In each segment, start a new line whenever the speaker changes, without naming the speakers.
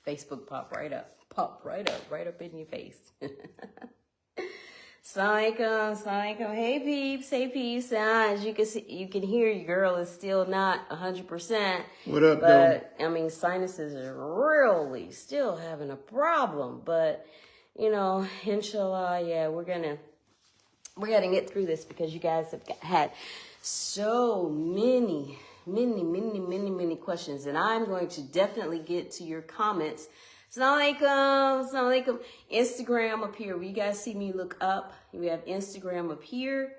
Facebook pop right up in your face. Assalamualaikum. Hey peeps. As you can see, you can hear your girl is still not 100%.
What up,
but though? I mean, sinuses are really still having a problem. But you know, inshallah, yeah, we're gonna get through this because you guys have had so many questions, and I'm going to definitely get to your comments. Assalamualaikum. Instagram up here. You guys see me look up. We have Instagram up here,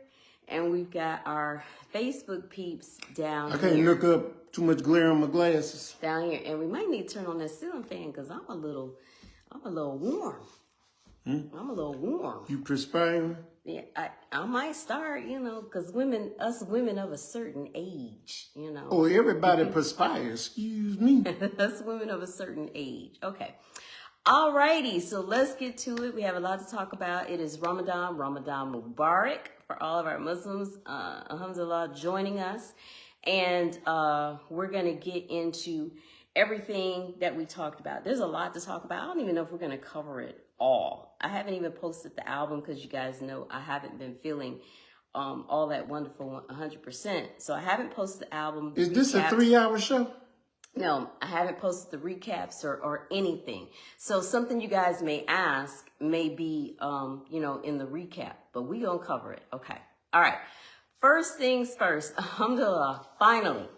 and we've got our Facebook peeps down here.
I can't look up, too much glare on my glasses.
Down here, and we might need to turn on that ceiling fan because I'm a little warm. I'm a little warm.
You perspiring?
Yeah, I might start, you know, because us women of a certain age, you know.
Oh, everybody perspires. Excuse me.
Us women of a certain age. Okay. Alrighty, so let's get to it. We have a lot to talk about. It is Ramadan Mubarak for all of our Muslims, alhamdulillah, joining us. And we're going to get into everything that we talked about. There's a lot to talk about. I don't even know if we're going to cover it all. I haven't even posted the album because you guys know I haven't been feeling all that wonderful 100%. So I haven't posted the album.
Is this a 3-hour show?
No, I haven't posted the recaps or anything. So something you guys may ask may be, you know, in the recap, but we gonna cover it. Okay. All right. First things first. Alhamdulillah. Finally,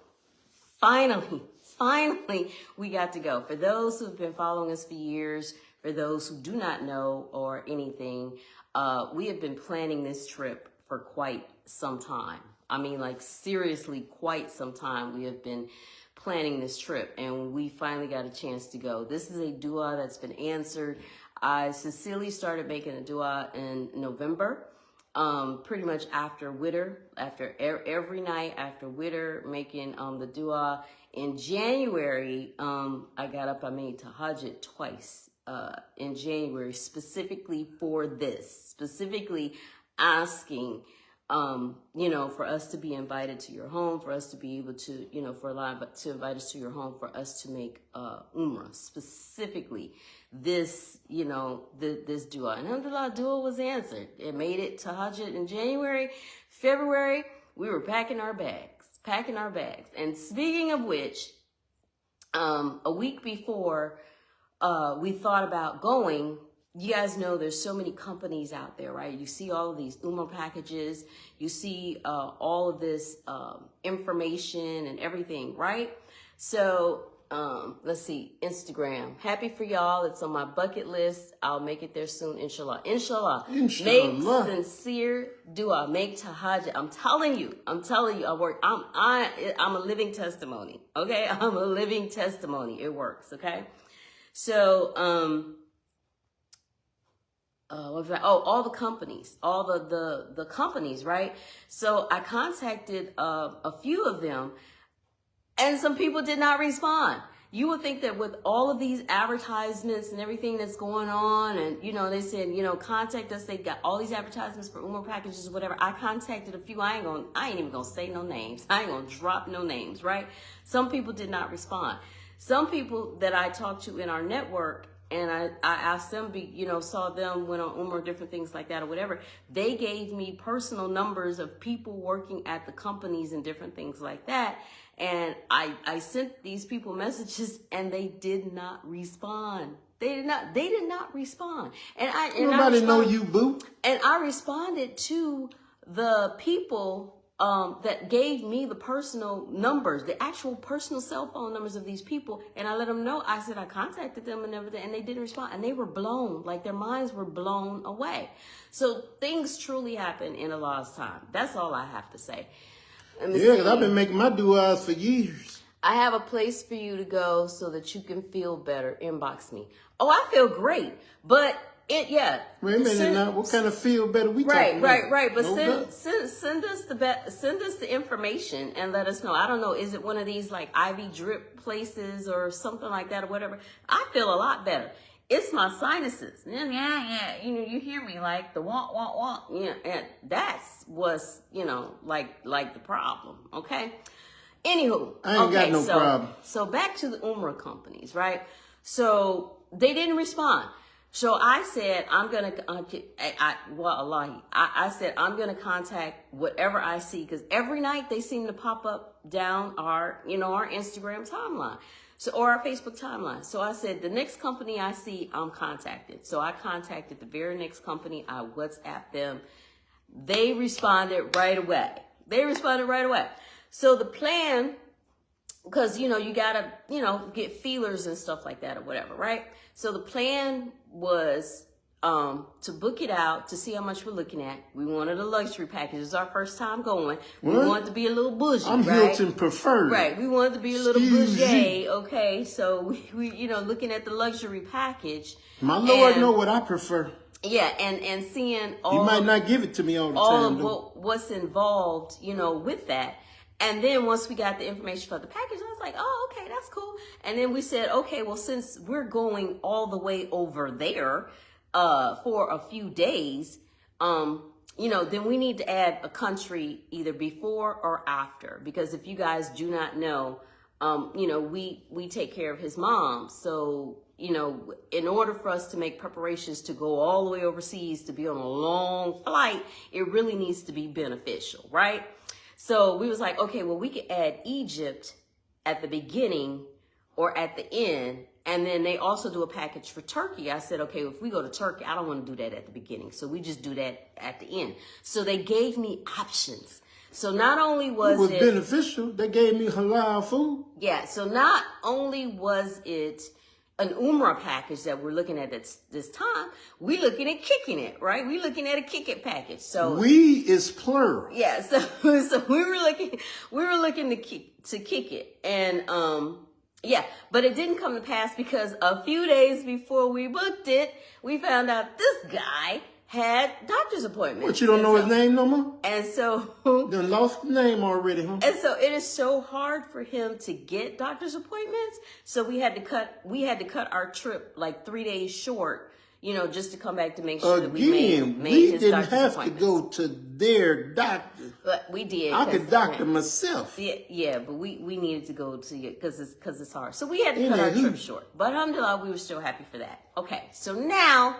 we got to go. For those who've been following us for years, for those who do not know or anything, we have been planning this trip for quite some time. I mean, like seriously, quite some time. We have been planning this trip, and we finally got a chance to go. This is a dua that's been answered. I sincerely started making a dua in November, pretty much after Witr, after every night after Witr, making the dua. In January, I got up, I made tahajjud twice in January, specifically for this, specifically asking you know, for us to be invited to your home, for us to be able to, you know, for Allah to invite us to your home, for us to make Umrah, specifically this, you know, this dua. And alhamdulillah, dua was answered. It made it to Tahajjud in January. February, we were packing our bags. And speaking of which, a week before we thought about going, you guys know there's so many companies out there, right? You see all of these Umrah packages. You see all of this information and everything, right? So let's see, Instagram. Happy for y'all. It's on my bucket list. I'll make it there soon, inshallah. Inshallah. Make sincere dua. Make tahajjud. I'm telling you, I'm a living testimony, okay? I'm a living testimony. It works, okay? So, all the companies, all the companies, right? So I contacted a few of them, and some people did not respond. You would think that with all of these advertisements and everything that's going on, and you know, they said, you know, contact us. They got all these advertisements for Umrah packages, whatever. I contacted a few. I ain't even gonna say no names. I ain't gonna drop no names, right? Some people did not respond. Some people that I talked to in our network, and I asked them, you know, saw them, went on Umrah, different things like that or whatever. They gave me personal numbers of people working at the companies and different things like that. And I sent these people messages, and they did not respond. They did not respond.
Nobody know you, boo.
And I responded to the people that gave me the personal numbers, the actual personal cell phone numbers of these people, and I let them know. I said I contacted them and everything, and they didn't respond, and they were blown, like their minds were blown away. So things truly happen in Allah's time. That's all I have to say.
Yeah, because I've been making my duas for years.
I have a place for you to go so that you can feel better. Inbox me. Oh, I feel great, but wait a minute now. What kind of feel better we talking about? Right. But send us the information and let us know. I don't know. Is it one of these like IV drip places or something like that or whatever? I feel a lot better. It's my sinuses. Yeah. You know, you hear me like the wah. Yeah, and that's what's, you know, like the problem. Okay. Anywho,
I ain't got no problem.
So back to the Umrah companies, right? So they didn't respond. So I said, I'm going to, I said, I'm going to contact whatever I see, because every night they seem to pop up down our, our Instagram timeline. So, or our Facebook timeline. So I said, the next company I see, I'm contacted. So I contacted the very next company. I WhatsApped them. They responded right away. So the plan, because, you gotta, get feelers and stuff like that or whatever, right? So the plan was to book it out, to see how much we're looking at. We wanted a luxury package. It's our first time going. We wanted to be a little bougie,
I'm
right?
Hilton preferred.
Right. We wanted to be a little bougie. Okay. So we looking at the luxury package.
My Lord know what I prefer.
Yeah, and seeing all,
you might not give it to me all the time.
All of what's involved, with that. And then once we got the information for the package, I was like, oh, okay, that's cool. And then we said, okay, well, since we're going all the way over there for a few days, then we need to add a country either before or after. Because if you guys do not know, we take care of his mom. So, in order for us to make preparations to go all the way overseas to be on a long flight, it really needs to be beneficial, right? So we was like, okay, well, we could add Egypt at the beginning or at the end. And then they also do a package for Turkey. I said, okay, if we go to Turkey, I don't want to do that at the beginning. So we just do that at the end. So they gave me options. So not only was it
beneficial, they gave me halal food.
Yeah. So not only was it an Umrah package that we're looking at this time, we looking at kicking it, right? We looking at a kick it package. So
we is plural.
Yeah. So we were looking to kick it. And, yeah, but it didn't come to pass because a few days before we booked it, we found out this guy had doctor's appointments.
But you don't know his name no more?
And so
done lost the name already, huh?
And so it is so hard for him to get doctor's appointments. So we had to cut our trip like 3 days short, just to come back to make sure that we made his doctor's appointments. We didn't have to
go to their doctor.
But we did.
I could doctor myself.
Yeah, but we needed to go to it because it's hard. So we had to cut our trip short. But alhamdulillah, we were still happy for that. Okay, so now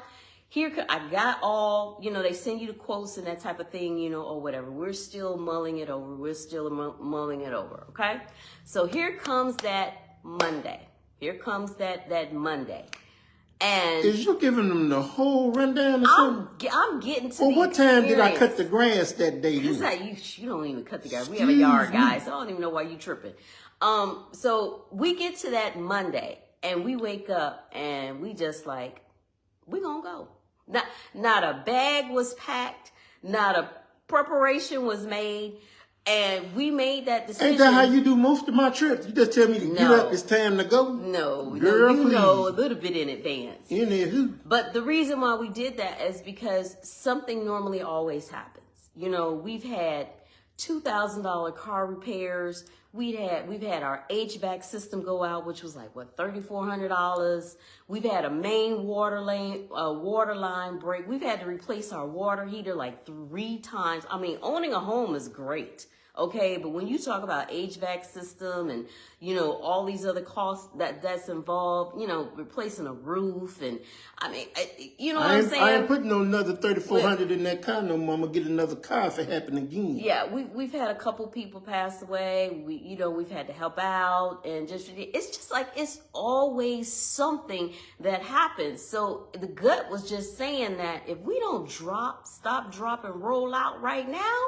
I got all, they send you the quotes and that type of thing, or whatever. We're still mulling it over. Okay? So here comes that Monday. That Monday. And
is you giving them the whole rundown or something?
I'm getting to
what time did I cut the grass that day?
You don't even cut the grass. We have a yard, guys. So I don't even know why you tripping. So we get to that Monday and we wake up and we just like, we gonna go. Not a bag was packed, not a preparation was made, and we made that decision.
Ain't that how you do most of my trips? You just tell me to get up, it's time to go?
No,
girl,
you
please.
know a little bit in advance.
Anywho.
But the reason why we did that is because something normally always happens. We've had $2,000 car repairs. We've had our HVAC system go out, which was like $3,400. We've had a main water line break. We've had to replace our water heater like 3 times. I mean, owning a home is great, okay? But when you talk about HVAC system and all these other costs that's involved, replacing a roof and I mean, what I'm saying?
I ain't putting no another $3,400 in that car no more. I'm gonna get another car if it happen again.
Yeah, we've had a couple people pass away. We've had to help out and it's just like it's always something that happens. So the gut was just saying that if we don't stop, drop, and roll out right now.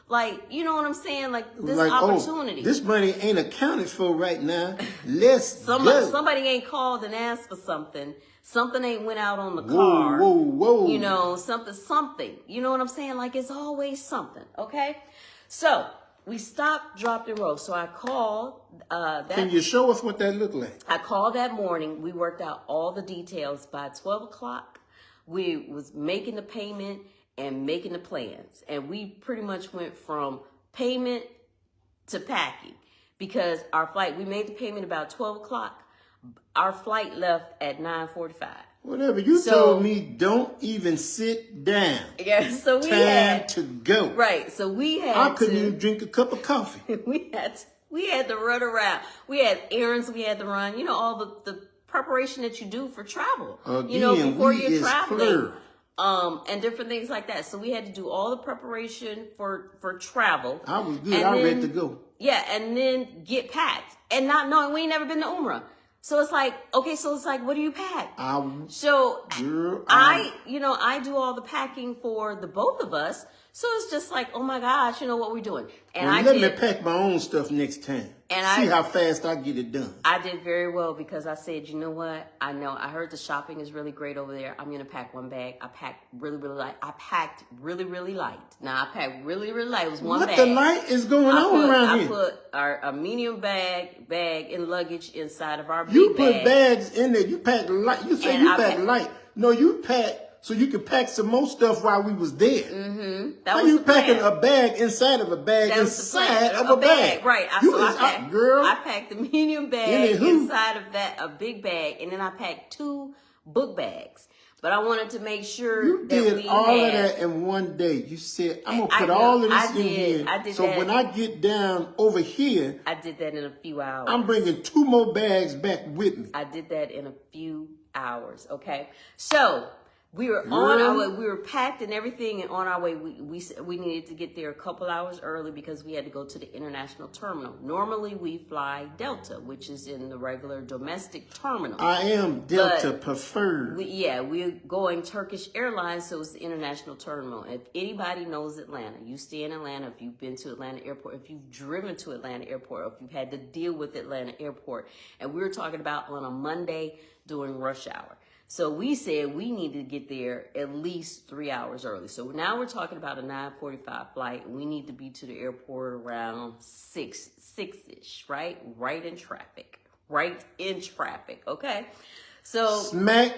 Like, you know what I'm saying? Like this opportunity.
This money ain't accounted for right now. Let's go.
Somebody ain't called and asked for something. Something ain't went out on the car.
Whoa.
Something. You know what I'm saying? Like it's always something. Okay. So we stopped, dropped, and rolled. So I called.
Can you show us what that looked like?
I called that morning. We worked out all the details. By 12 o'clock, we was making the payment and making the plans. And we pretty much went from payment to packing because our flight, we made the payment about 12 o'clock. Our flight left at 9:45.
Whatever. You told me don't even sit down.
Yeah, so we
had to go.
Right. So we had
I couldn't even drink a cup of coffee.
we had We had to run around. We had errands we had to run. You know, all the preparation that you do for travel.
Again,
you know, before
we
you're
is
traveling.
plural.
And different things like that. So we had to do all the preparation for travel.
I was good. I ready to go.
Yeah, and then get packed. And not knowing we ain't never been to Umrah. So it's like, okay, so it's like, what do you pack? I do all the packing for the both of us. So it's just like, oh my gosh, you know what we're doing. And
let me pack my own stuff next time. And see how fast I get it done.
I did very well because I said, you know what? I heard the shopping is really great over there. I'm gonna pack one bag. I packed really, really light. I packed really, really light. Now I packed really, really light. It was one bag.
What the light is going on around here?
I put a medium bag and luggage inside of our big
bag. You
bag.
put bags in there. You pack light. You say you pack light. No, you pack so you could pack some more stuff while we was there.
Mm-hmm.
How you packing a bag inside of a bag inside of a bag?
Right. I packed the medium bag inside of a big bag, and then I packed 2 book bags. But I wanted to make sure
you did all of that in one day. You said, I'm going to put all of this in here. So when I get down over here,
I did that in a few hours.
I'm bringing 2 more bags back with me.
I did that in a few hours. Okay. So we were on our way. We were packed and everything, and on our way, we needed to get there a couple hours early because we had to go to the international terminal. Normally, we fly Delta, which is in the regular domestic terminal.
I am Delta preferred.
We're going Turkish Airlines, so it's the international terminal. If anybody knows Atlanta, you stay in Atlanta. If you've been to Atlanta Airport, if you've driven to Atlanta Airport, or if you've had to deal with Atlanta Airport, and we were talking about on a Monday during rush hour. So we said we needed to get there at least 3 hours early. So now we're talking about a 9:45 flight. And we need to be to the airport around 6-ish, right? Right in traffic, okay? So
smack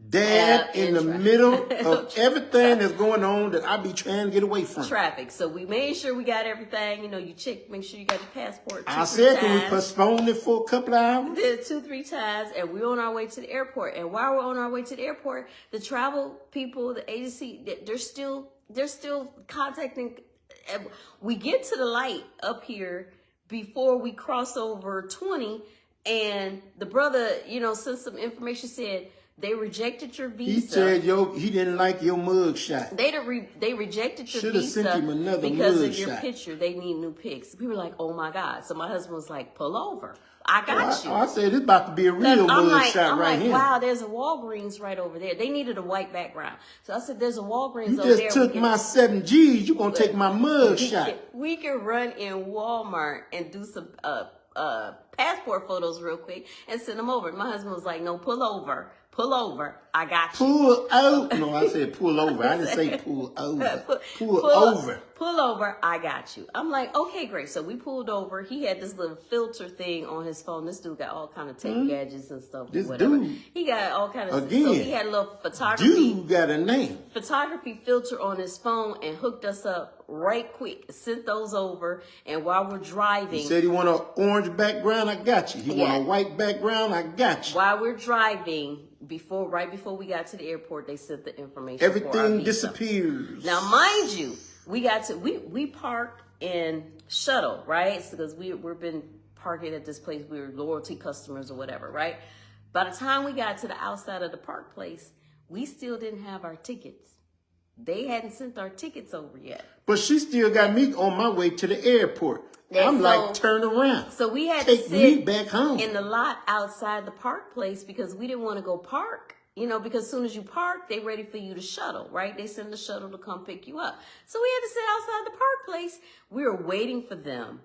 dab in the middle of everything that's going on that I be trying to get away from.
Traffic. So we made sure we got everything. You know, you check, make sure you got your passport.
I said, can we postpone it for a couple of hours?
Did it 2-3 times, and we're on our way to the airport. And while we're on our way to the airport, the travel people, the agency, they're still contacting. We get to the light up here before we cross over 20, and the brother, sent some information, said, they rejected your visa.
He said he didn't like your mug shot.
They rejected your
visa sent him another
because
mug
of your
shot.
Picture. They need new pics. We were like, oh my God. So my husband was like, pull over. I got you.
I said, it's about to be a real mug shot right here.
Wow, there's a Walgreens right over there. They needed a white background. So I said, there's a Walgreens over there.
You just took my 7 G's. You're going to take my mug shot.
We can run in Walmart and do some passport photos real quick and send them over. My husband was like, no, pull over. Pull over. I got you.
Pull out. No, I said pull over. I didn't say pull over. Pull over.
Pull over. I got you. I'm like, okay, great. So we pulled over. He had this little filter thing on his phone. This dude got all kind of tech gadgets and stuff.
This
whatever.
dude.
He got all kind of
Again.
So he had a little photography.
Dude got a name.
Photography filter on his phone and hooked us up right quick. Sent those over. And while we're driving.
He said he want an orange background. I got you. He want a white background. I got you.
While we're driving, right before we got to the airport, they sent the information.
Everything disappears.
Now, mind you, we parked in shuttle, right? Because we've been parking at this place. We were loyalty customers or whatever, right? By the time we got to the outside of the park place, we still didn't have our tickets. They hadn't sent our tickets over yet.
But she still got me on my way to the airport. I'm like, turn around.
So we had
to sit me back home
in the lot outside the park place because we didn't want to go park, because as soon as you park, they ready for you to shuttle, right? They send the shuttle to come pick you up. So we had to sit outside the park place. We were waiting for them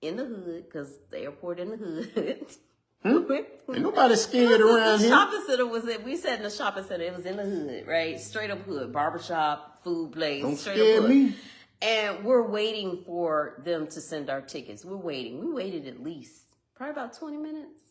in the hood because the airport in the hood.
Ain't nobody scared around here.
The shopping center we sat in the shopping center. It was in the hood, right? Straight up hood, barbershop, food place.
Don't
straight
scare
up hood.
me.
And we're waiting for them to send our tickets. We're waiting. We waited at least probably about 20 minutes.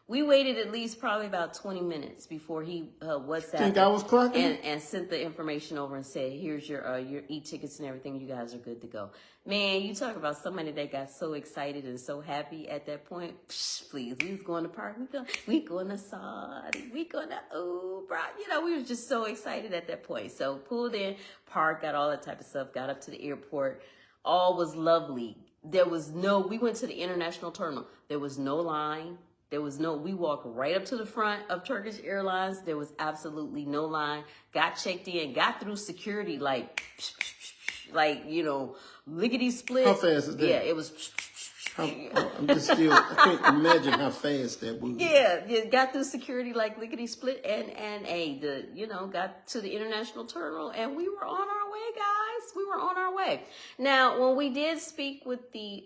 We waited at least probably about 20 minutes before he WhatsApped
Think I was clocking?
and sent the information over and said, here's your e-tickets and everything. You guys are good to go. Man, you talk about somebody that got so excited and so happy at that point. Psh, please, we was going to park. We going to Saudi. We going to Umrah. We were just so excited at that point. So pulled in, parked, got all that type of stuff, got up to the airport. All was lovely. we went to the international terminal. There was no line. We walked right up to the front of Turkish Airlines. There was absolutely no line. Got checked in, got through security like, lickety split.
How fast is that?
Yeah, it was.
I'm just still, I can't imagine how fast that was.
Yeah, got through security like lickety split and got to the international terminal and we were on our way, guys. We were on our way. Now, when we did speak with the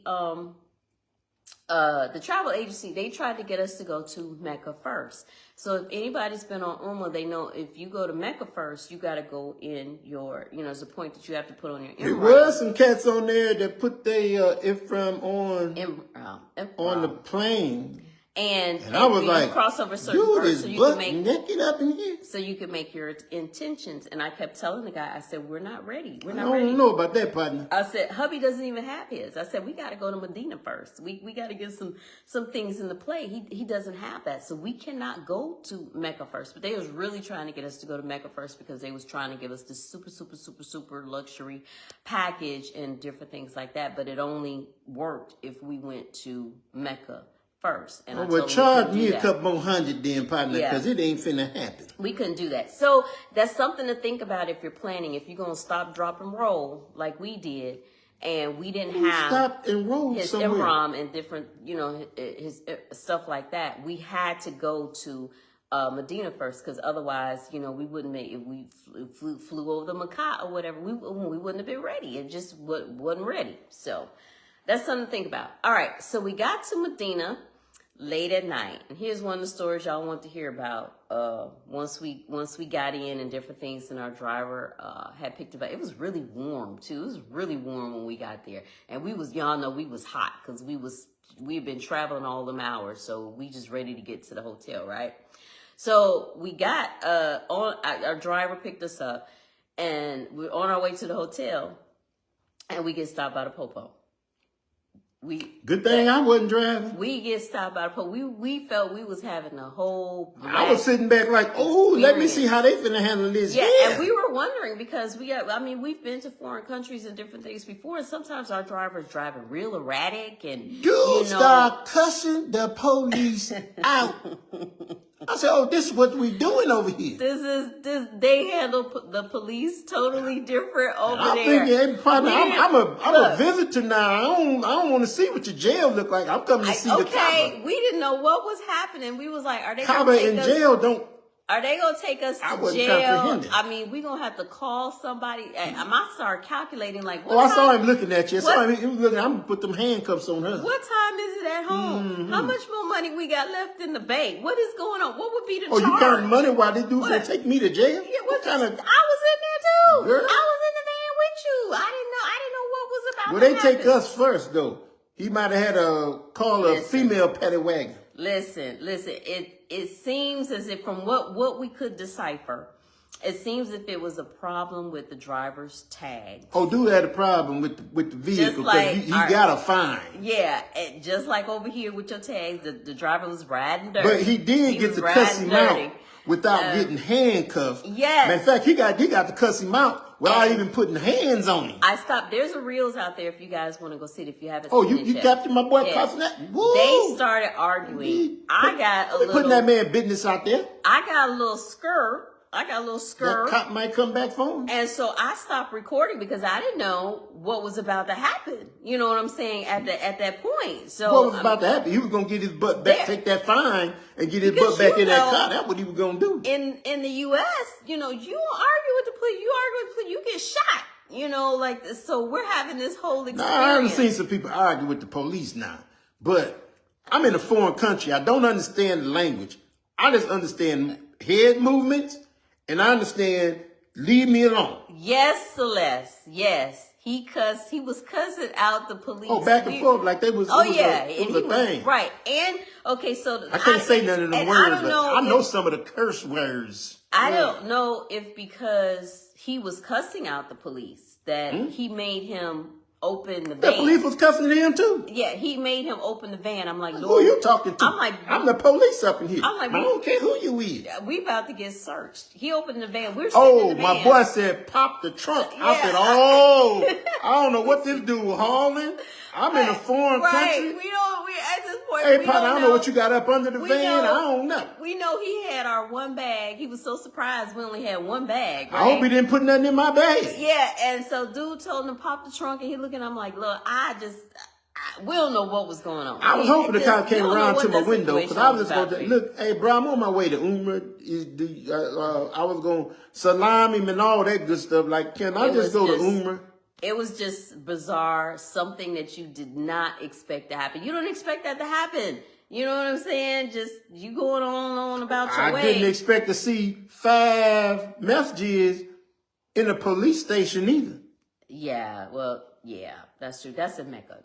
travel agency, they tried to get us to go to Mecca first. So if anybody's been on Umrah, they know if you go to Mecca first, you got to go in your, there's a point that you have to put on your
There was some cats on there that put their Ihram on the plane. And I was like,
cross over certain
dude
verse,
is
so you
butt
can
naked up in here.
So you can make your intentions. And I kept telling the guy, I said, we're not ready. We're not
ready. I don't know about that, partner.
I said, hubby doesn't even have his. I said, we got to go to Medina first. We got to get some things into play. He doesn't have that. So we cannot go to Mecca first. But they was really trying to get us to go to Mecca first because they was trying to give us this super, super, super, super luxury package and different things like that. But it only worked if we went to Mecca first. And
well, charge me a couple more $100 then, partner, because it ain't finna happen.
We couldn't do that. So that's something to think about if you're planning. If you're going to stop, drop, and roll like we did, and we didn't have
stop and roll
his
somewhere.
Imram and different, his stuff like that, we had to go to Medina first, because otherwise, we wouldn't make, if we flew over the Makkah or whatever, we wouldn't have been ready. It just wasn't ready. So that's something to think about. All right, so we got to Medina late at night, and here's one of the stories y'all want to hear about. Once we got in and different things, and our driver had picked up. It was really warm too. It was really warm when we got there, and y'all know we was hot because we've been traveling all them hours, so we just ready to get to the hotel, right? So we got our driver picked us up, and we're on our way to the hotel, and we get stopped by the popo.
Good thing I wasn't driving.
We get stopped by the police. We felt we was having a whole
I was sitting back like, oh, let me see how they finna handle this.
Yeah, and we were wondering because we've been to foreign countries and different things before, and sometimes our drivers driving real erratic and
start cussing the police out. I said, oh, this is what we doing over here.
They handle the police totally different over there.
I'm a visitor now. I don't want to see what your jail look like. I'm coming to see the Kaaba.
We didn't know what was happening. We was like, are they
Kaaba in jail don't.
Are they going to take us to jail? I mean, we're going to have to call somebody. I started calculating like,
I saw him looking at you. I'm going to put them handcuffs on her.
What time is it at home? Mm-hmm. How much more money we got left in the bank? What is going on? What would be the charge?
You counting money while this dude's going to take me to jail?
Yeah, I was in there too. Girl? I was in the van with you. I didn't know what was about to happen.
Well, they take us first, though. He might have had a female paddy wagon.
Listen. It seems as if from what we could decipher, it seems if it was a problem with the driver's tag.
Oh, dude had a problem with the vehicle because he got a fine.
Yeah, just like over here with your tags, the driver was riding dirty.
But he did get to cuss him out without getting handcuffed.
Yes.
Matter of fact, he got to cuss him out without even putting hands on him.
I stopped. There's a reels out there if you guys want to go see it. If you haven't
seen
it
you captured my boy cussing that? Woo!
They started arguing.
Putting that man business out there.
I got a little skirt.
That cop might come back for him.
And so I stopped recording because I didn't know what was about to happen. You know what I'm saying? At that point. So
what was about to happen? He was gonna get his butt back, take that fine, and get his butt back in that car. That's what he was gonna do.
In the U.S., you don't argue with the police. You argue with the police, you get shot. So we're having this whole experience.
Now, I haven't seen some people argue with the police now, but I'm in a foreign country. I don't understand the language. I just understand head movements. And I understand, leave me alone.
Yes, Celeste. Yes. He was cussing out the police.
Oh, back and forth like they was. It was a thing.
Right. And okay, so
I can't say none of them words, I know some of the curse words.
I don't know if because he was cussing out the police that he made him open the
The
van.
police was cussing him too.
Yeah, he made him open the van. I'm like,
Who
Lord,
you talking to?
I'm like,
I'm the police up in here.
I'm like,
I don't care who you is.
we about to get searched. He opened the van. We're sitting in the van.
My boy said, pop the trunk. I
Yeah.
said, oh, I don't know what this dude was hauling. I'm in a foreign country.
We at this point.
Hey,
we
Pot, I don't know
know
what you got up under the van. I don't know.
We know he had our one bag. He was so surprised we only had one bag. Right?
I hope he didn't put nothing in my bag.
Yeah, and so dude told him to pop the trunk, and he looking. I'm like, look, we don't know what was going on.
I was hoping the cop came around to my window because I was just going to look. Hey, bro, I'm on my way to Umrah. I was going to salam him and all that good stuff. Like, can I just go to Umrah?
It was just bizarre, something that you did not expect to happen. You don't expect that to happen. You know what I'm saying? Just you going on about your way.
I didn't expect to see 5 masjids in a police station either.
Yeah, well, yeah, that's true. That's in Mecca.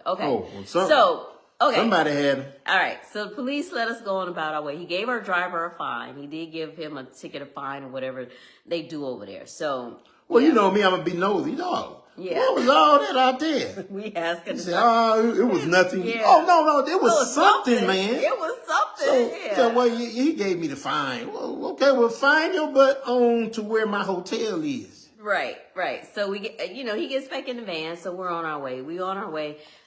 Okay.
Oh, well,
okay.
Somebody had him.
All right. So the police let us go on about our way. He gave our driver a fine. He did give him a ticket, a fine, or whatever they do over there. So.
Well, you know me, I'm going to be nosy, dog.
Yeah.
What was all that out there?
We asked him.
It was nothing.
Yeah.
Oh, no, it was something, man.
It was something,
So well, he gave me the fine. Well, okay, well, fine your butt on to where my hotel is.
Right. So we get, he gets back in the van, so we're on our way.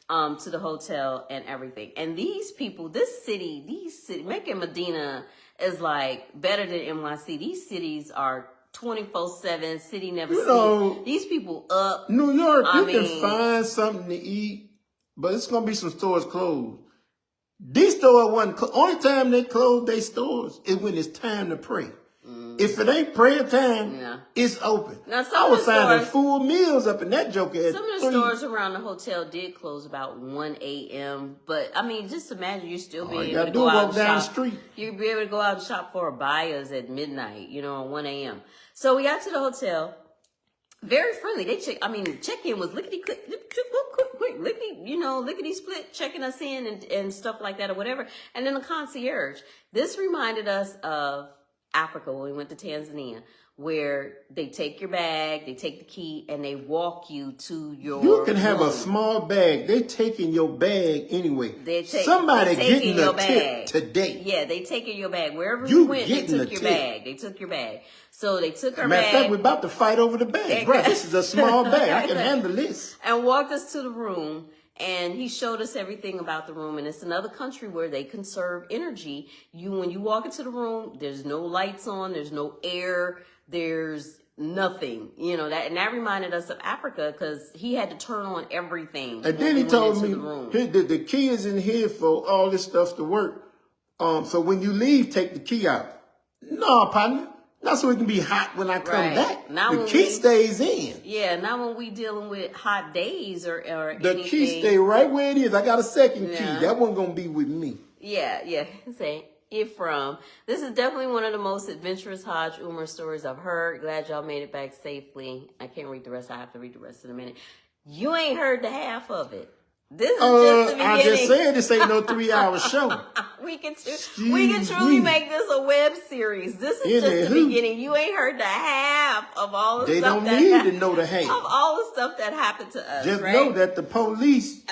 To the hotel and everything. And these people, Mecca and Medina is like better than NYC. These cities are 24/7, city never sleep. These people up.
New York, you can find something to eat, but it's going to be some stores closed. These stores wasn't only time they close their stores is when it's time to pray. If it ain't prayer time, it's open.
Now,
I was finding full meals up in that joker.
Some of the stores around the hotel did close about 1 a.m. But I mean, just imagine you still be able to go out and shop.
Down the street.
You'd be able to go out and shop for abayas at midnight, at 1 a.m. So we got to the hotel. Very friendly. Check-in was lickety click, quick, lickety split, checking us in and stuff like that or whatever. And then the concierge. This reminded us of Africa when we went to Tanzania, where they take your bag, they take the key, and they walk you to your
You can have
room.
a small bag. They taking your bag anyway.
Somebody
getting a tip today.
Yeah, they taking your bag. Wherever we went, they took your bag. They took your bag. So they took our bag.
Matter of fact, we're about to fight over the bag. Bro, this is a small bag. I can handle this.
And walked us to the room. And he showed us everything about the room. And it's another country where they conserve energy. When you walk into the room, there's no lights on, there's no air, there's nothing. That reminded us of Africa because he had to turn on everything.
And then he told me the key is in here for all this stuff to work. So when you leave, take the key out. No, partner. Not so it can be hot when I come back. The key stays in.
Yeah, not when we dealing with hot days or
the
anything.
Key stay right where it is. I got a second key. That wasn't going to be with me.
Yeah. Say, Ifram. This is definitely one of the most adventurous Hajj Umrah stories I've heard. Glad y'all made it back safely. I can't read the rest. I have to read the rest in a minute. You ain't heard the half of it. This is just the beginning.
I just said this ain't no 3-hour show.
We can truly make this a web series. This is just the beginning. You ain't heard the half of all the stuff
that They don't need to know the half.
Of all the stuff that happened to us.
Just know that the police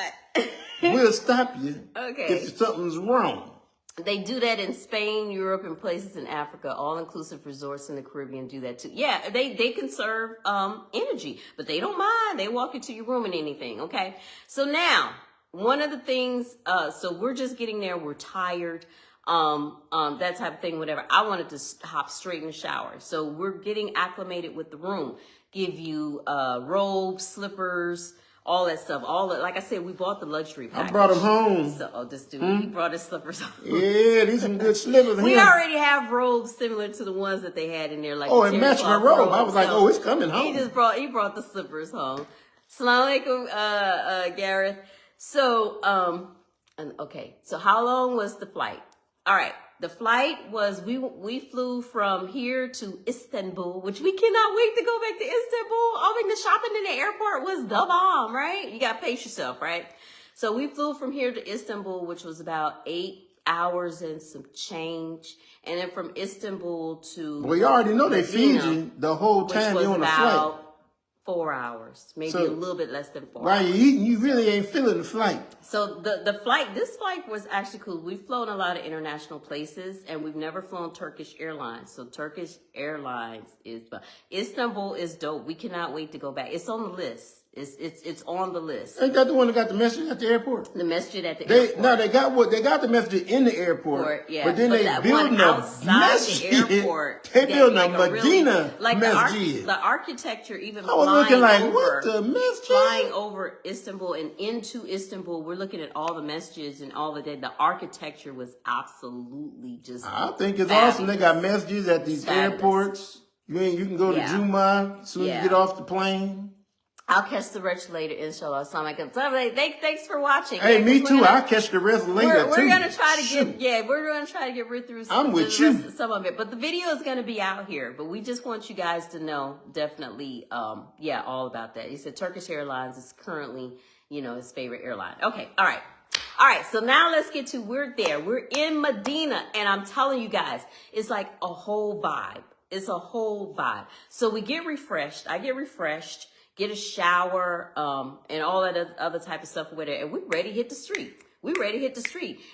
will stop you if something's wrong.
They do that in Spain, Europe, and places in Africa. All-inclusive resorts in the Caribbean do that too. Yeah, they conserve energy, but they don't mind. They walk you to your room and anything, okay? So now, one of the things, so we're just getting there. We're tired, that type of thing, whatever. I wanted to hop straight in the shower. So we're getting acclimated with the room. Give you robes, slippers, all that stuff. Like I said, we bought the luxury package.
I brought them home.
So this dude, he brought his slippers home.
Yeah, these some good slippers.
We already have robes similar to the ones that they had in there. Like
it matched my robe. I was like, it's coming home.
He brought the slippers home. Assalamu alaikum, Gareth. So, so how long was the flight? All right. The flight was, we flew from here to Istanbul, which we cannot wait to go back to Istanbul. The shopping in the airport was the bomb, right? You got to pace yourself, right? So we flew from here to Istanbul, which was about 8 hours and some change. And then from Istanbul to...
Well, you already know they feed you the whole time you're on the flight.
4 hours, maybe
So,
a little bit less than 4
while
hours.
you're eating, you really ain't feeling the flight.
So this flight was actually cool. We've flown a lot of international places, and we've never flown Turkish Airlines. So Turkish Airlines is, Istanbul is dope. We cannot wait to go back. It's on the list. It's on the list.
Ain't that the one that got the message at the airport?
The masjid at the airport.
No, they got the message in the airport.
Yeah,
but then they
that
building
one
a
outside
masjid.
the airport.
They building
like
a Medina masjid.
The architecture, even
I was
flying
looking like,
over,
what the masjid?
flying over Istanbul and into Istanbul. We're looking at all the masjids and all the day. The architecture was absolutely just.
I think it's
fabulous.
awesome. They got masjids at these airports. You can go to Juma as soon as you get off the plane.
I'll catch the rest later, inshallah. Thanks for watching.
Hey, me too. I'll catch the rest later,
we're gonna try to get rid through some of it. But the video is gonna be out here. But we just want you guys to know, definitely, all about that. He said Turkish Airlines is currently, his favorite airline. Okay, all right. So now let's get to, we're there. We're in Medina, and I'm telling you guys, it's like a whole vibe. It's a whole vibe. So we get refreshed. I get refreshed. Get a shower, and all that other type of stuff with it. And we're ready to hit the street.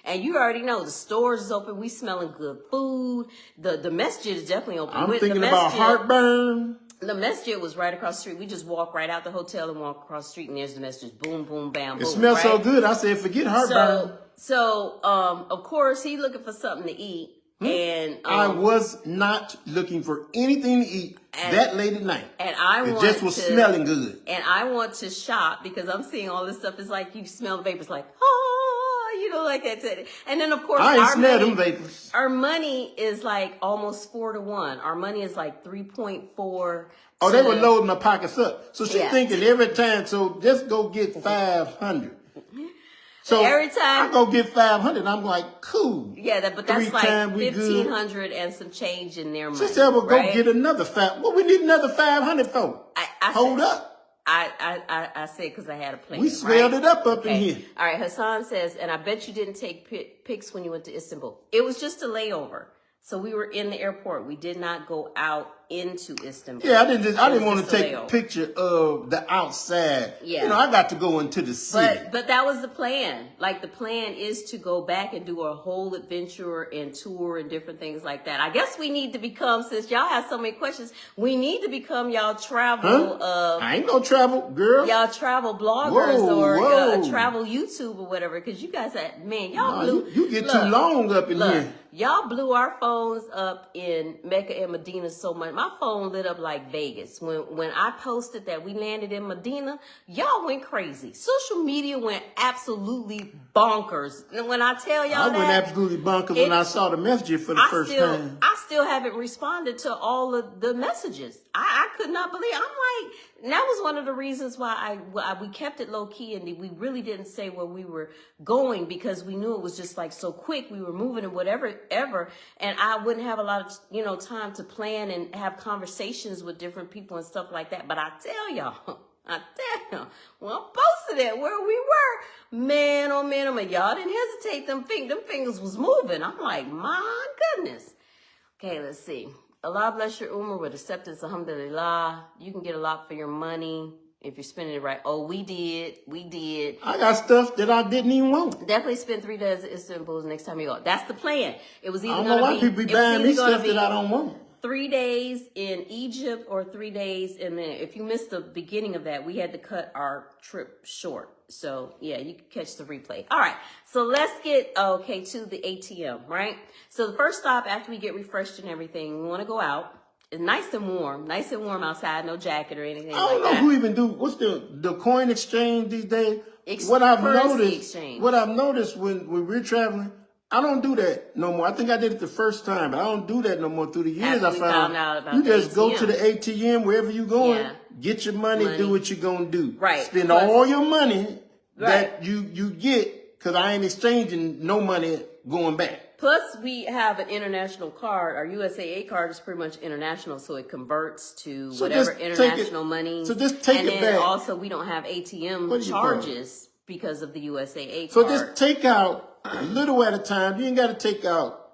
And you already know the stores is open. We smelling good food. The masjid is definitely open.
I'm thinking about heartburn.
The masjid was right across the street. We just walk right out the hotel and walk across the street, and there's the masjid. Boom, boom, bam, boom.
It smells so good. I said, forget heartburn.
So, of course, he looking for something to eat. And
I was not looking for anything to eat that late at night.
And
it just was smelling good.
And I want to shop because I'm seeing all this stuff. It's like you smell the vapors, like like that. And then of course
I ain't smelled them vapors.
Our money is like almost 4 to 1. Our money is like 3.4.
Oh, they were loading my pockets up. So she's thinking every time. So just go get 500. So
every time
I go get 500, I'm like, cool.
Yeah, but that's like 1,500 and some change in their money.
She said, well, go get another 5. What we need another 500 for? Hold up.
I said because I had a plan.
We swelled it up in here.
All right, Hassan says, and I bet you didn't take pics when you went to Istanbul. It was just a layover. So we were in the airport. We did not go out into Istanbul.
Yeah, I didn't want to take a picture of the outside. Yeah. I got to go into the city.
But that was the plan. Like the plan is to go back and do a whole adventure and tour and different things like that. I guess we need to become, since y'all have so many questions, we need to become y'all travel.
I ain't no travel, girl.
Y'all travel bloggers or travel YouTube or whatever. Because you guys, y'all blew.
You get too long up in here.
Y'all blew our phones up in Mecca and Medina so much. My phone lit up like Vegas. When I posted that we landed in Medina, y'all went crazy. Social media went absolutely bonkers. And when I tell y'all
I went absolutely bonkers when I saw the masjid for the first time.
I still haven't responded to all of the messages. I could not believe. I'm like, that was one of the reasons why we kept it low key and we really didn't say where we were going because we knew it was just like so quick. We were moving and whatever, and I wouldn't have a lot of, time to plan and have conversations with different people and stuff like that. But I tell y'all, when I posted it where we were, man, oh man, y'all didn't hesitate. Them fingers was moving. I'm like, my goodness. Okay, let's see. Allah bless your Umrah with acceptance, alhamdulillah. You can get a lot for your money if you're spending it right. Oh, we did.
I got stuff that I didn't even want.
Definitely spend 3 days in Istanbul next time you go. That's the plan. It was either
I don't know why people be buying me stuff that I don't want.
3 days in Egypt or 3 days in there. If you missed the beginning of that, we had to cut our trip short. So, yeah, you can catch the replay. All right, so let's get, to the ATM, right? So the first stop after we get refreshed and everything, we want to go out. It's nice and warm outside, no jacket or anything like that. I don't know
who even do, what's the coin exchange these days?
Currency
What I've noticed when we're traveling, I don't do that no more. I think I did it the first time, but I don't do that no more. Through the years, I found
out about
you just go to the ATM wherever you're going, get your money, do what you're gonna do.
Right.
Spend all your money that you get, because I ain't exchanging no money going back.
Plus, we have an international card. Our USAA card is pretty much international, so it converts to whatever international money.
So just take it back.
And then also, we don't have ATM charges because of the USAA card.
So just take out a little at a time. You ain't got to take out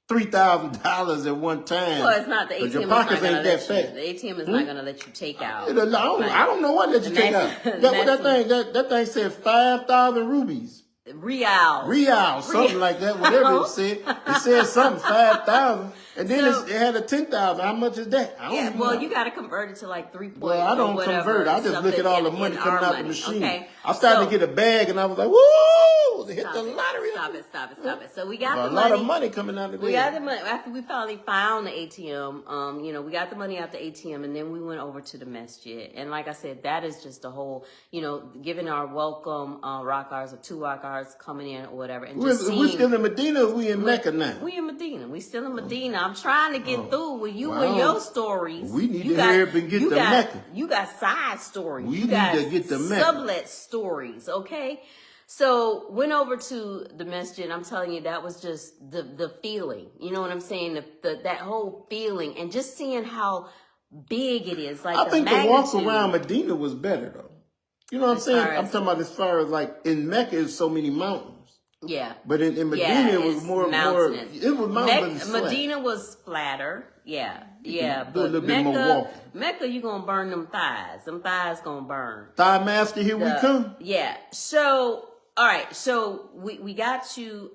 $3,000 at one time.
Well, it's not the
But
ATM.
your
Is not
pockets
gonna
ain't that
let you.
fat.
The ATM is not going to let you take out.
I don't know what let you take out. That thing said 5,000 rubies.
Real,
something like that. Whatever it said. It said something 5,000, and then it had a 10,000. How much is that? I don't know.
You got to convert it to like 3 point.
Well, I don't
whatever,
convert. I just look at all the money coming out the machine.
Okay.
I started to get a bag, and I was like, "Woo! Hit the lottery!"
Stop it. So we got the money.
A lot of money coming out of there.
We got the money after we finally found the ATM. We got the money out the ATM, and then we went over to the masjid. And like I said, that is just a whole, giving our welcome rockers or 2 rockers coming in or whatever, and
we're still in Medina. Or we in Mecca now.
We in Medina. We still in Medina. I'm trying to get through with you and your stories.
We need to hurry up and get to Mecca.
You got side stories.
We
you
need
got
to get to Mecca.
Sublet stories, okay? So went over to the masjid. I'm telling you, that was just the feeling. You know what I'm saying? That whole feeling, and just seeing how big it is. Like
I think the walk around Medina was better though. You know what I'm saying? I'm talking about as far as like in Mecca, there's so many mountains.
Yeah.
But in Medina, it was more
mountainous.
It was mountainous.
Medina was flatter. Yeah.
Do a little bit more walking.
Mecca, you gonna burn them thighs. Them thighs gonna burn.
Thigh master, here we come.
Yeah. So, all right. So we got to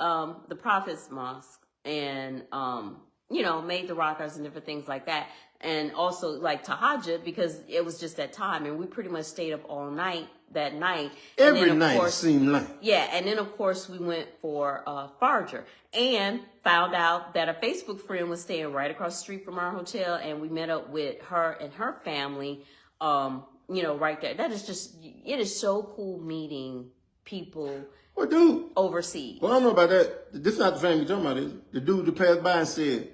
the Prophet's Mosque and made the rockers and different things like that. And also like tahajjud, because it was just that time, and we pretty much stayed up all night that night.
Every night it seemed like.
Yeah, and then of course we went for Fajr and found out that a Facebook friend was staying right across the street from our hotel, and we met up with her and her family, right there. That is just, it is so cool meeting people overseas.
Well, I don't know about that. This is not the family you're talking about, is it? The dude that passed by and said,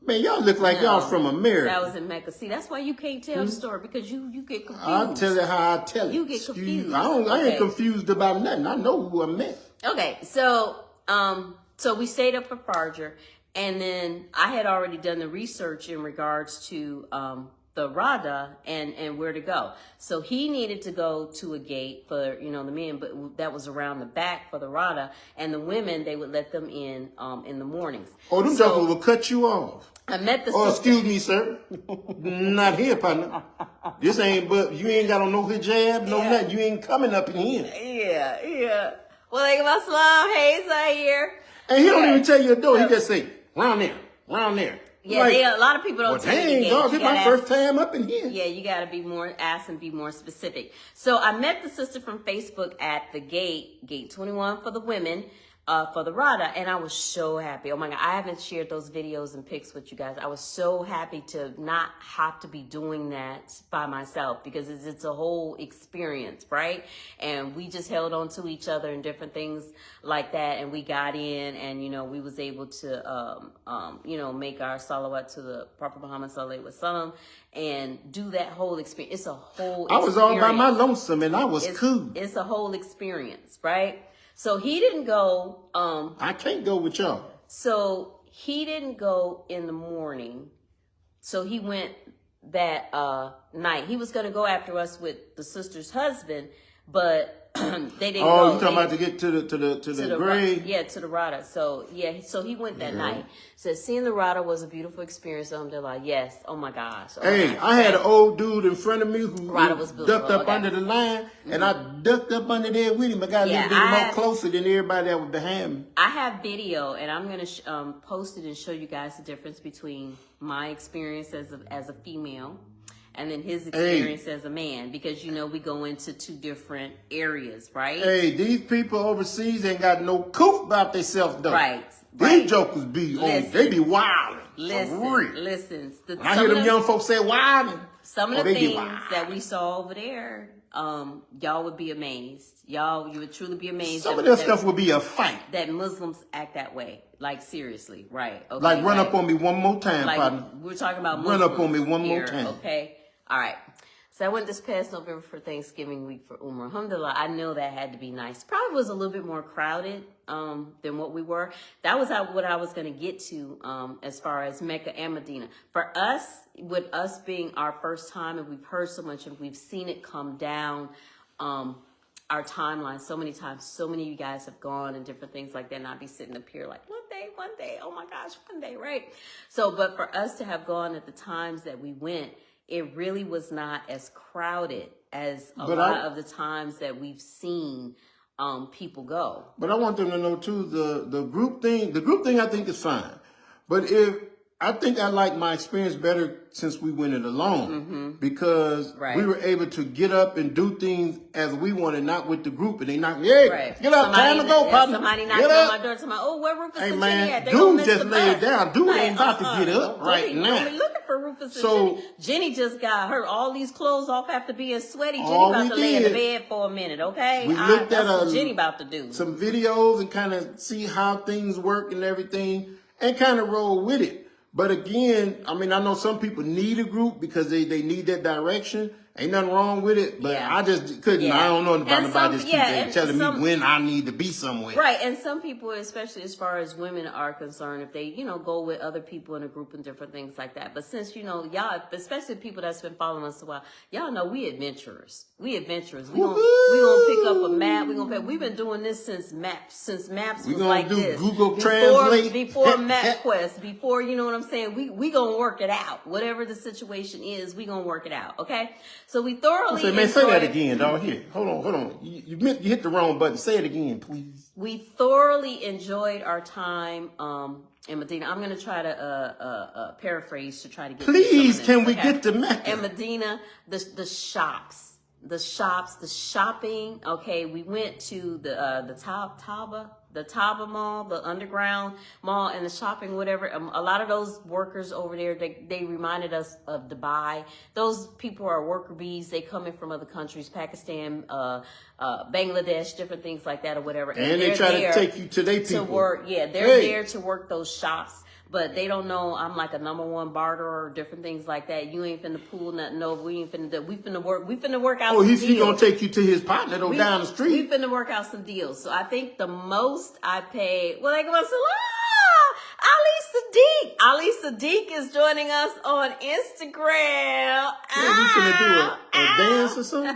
"Man, y'all look like y'all from America."
That was in Mecca. See, that's why you can't tell the story, because you get confused.
I'll tell you how I tell it.
You get confused.
I ain't confused about nothing. I know who I met.
Okay, so we stayed up for Fajr, and then I had already done the research in regards to the Rada and where to go. So he needed to go to a gate for, the men, but that was around the back for the Rada, and the women, they would let them in the mornings.
Oh, them jokers will cut you off.
I met the
sister.
excuse
me, sir. Not here, partner. This ain't, but you ain't got on no hijab, no nothing. You ain't coming up in here.
Yeah. Well, like my salam, hey, here.
And he don't even tell you a door. He just say, round there.
Yeah, a lot of people don't tell you.
Dog, this is my first time up in here.
Yeah, you got to be more, ask and be more specific. So I met the sister from Facebook at the gate 21 for the women, for the Rada, and I was so happy. Oh my God, I haven't shared those videos and pics with you guys. I was so happy to not have to be doing that by myself, because it's a whole experience, right? And we just held on to each other and different things like that, and we got in, and we was able to make our salawat to the Prophet Muhammad sallallahu alaihi wasallam and do that whole experience. It's a whole experience.
I was all by my lonesome, and I was cool.
It's a whole experience, right? So he didn't go.
I can't go with y'all.
So he didn't go in the morning. So he went that night. He was going to go after us with the sister's husband, but they didn't go.
Oh, you talking about to get to the grave?
Yeah, to the Rada. So so he went that night. So seeing the Rada was a beautiful experience. Alhamdulillah. Yes. Oh my gosh.
I had an old dude in front of me who ducked up under the line, and I ducked up under there with him. I got a little bit more closer than everybody that was behind me.
I have video, and I'm gonna post it and show you guys the difference between my experience as a female and then his experience as a man, because we go into 2 different areas, right?
Hey, these people overseas ain't got no coof about themselves though.
Right.
These jokers be they be wilding.
Listen.
I hear them young folks say wilding.
Some of the things that we saw over there, y'all would be amazed. You would truly be amazed.
Some of that stuff would be a fight.
That Muslims act that way. Like, seriously, right? Okay,
like, run up on me one more time, partner.
We're talking about Muslims.
Run up on me one more time.
Okay? All right. So I went this past November for Thanksgiving week for Umrah. Alhamdulillah, I know that had to be nice. Probably was a little bit more crowded than what we were. That was what I was going to get to as far as Mecca and Medina. For us, with us being our first time, and we've heard so much and we've seen it come down, our our timeline so many times. So many of you guys have gone and different things like that. And I'll be sitting up here like, one day, oh my gosh, one day, right? So, but for us to have gone at the times that we went, it really was not as crowded as a lot of the times that we've seen people go.
But I want them to know too, the group thing I think is fine. But I think I like my experience better since we went it alone, because we were able to get up and do things as we wanted, not with the group. And they knocked, hey, get up, time to go, partner.
Somebody knocked on my door, somebody, oh, where Rufus and Jenny at? They
dude just laid down. Dude ain't about to get up right now.
Looking for Rufus and Jenny. Jenny just got her all these clothes off after being sweaty. Jenny about to lay in the bed for a minute, okay?
We looked at
what Jenny about to do.
Some videos and kind of see how things work and everything, and kind of roll with it. But again, I mean, I know some people need a group because they need that direction. Ain't nothing wrong with it, but I just couldn't. I don't know about this people telling me when I need to be somewhere.
Right, and some people, especially as far as women are concerned, if they, go with other people in a group and different things like that. But since, y'all, especially people that's been following us a while, y'all know we adventurers. We adventurers. We gonna pick up a map. We've been doing this since maps was like this.
Google Translate.
Before MapQuest, before, you know what I'm saying? We gonna work it out. Whatever the situation is, we gonna work it out, okay? So we thoroughly
say that again, dog. Here, hold on. You hit the wrong button. Say it again, please.
We thoroughly enjoyed our time in Medina. I'm going to try to paraphrase to try to get.
Please, can we get to Mecca?
In Medina, the shops, the shopping. Okay, we went to the Taba Mall, the underground mall, and the shopping, whatever. A lot of those workers over there, they reminded us of Dubai. Those people are worker bees. They come in from other countries, Pakistan, Bangladesh, different things like that or whatever.
And they try to take you to their people.
To work, they're there to work those shops. But they don't know I'm like a #1 barterer or different things like that. You ain't finna pull nothing over. We ain't finna do. We finna work out. Oh,
he's gonna take you to his partner down the street.
We finna work out some deals. So I think the most I paid. Well, they gonna say, Ali Sadiq is joining us on Instagram.
We finna do a dance or something.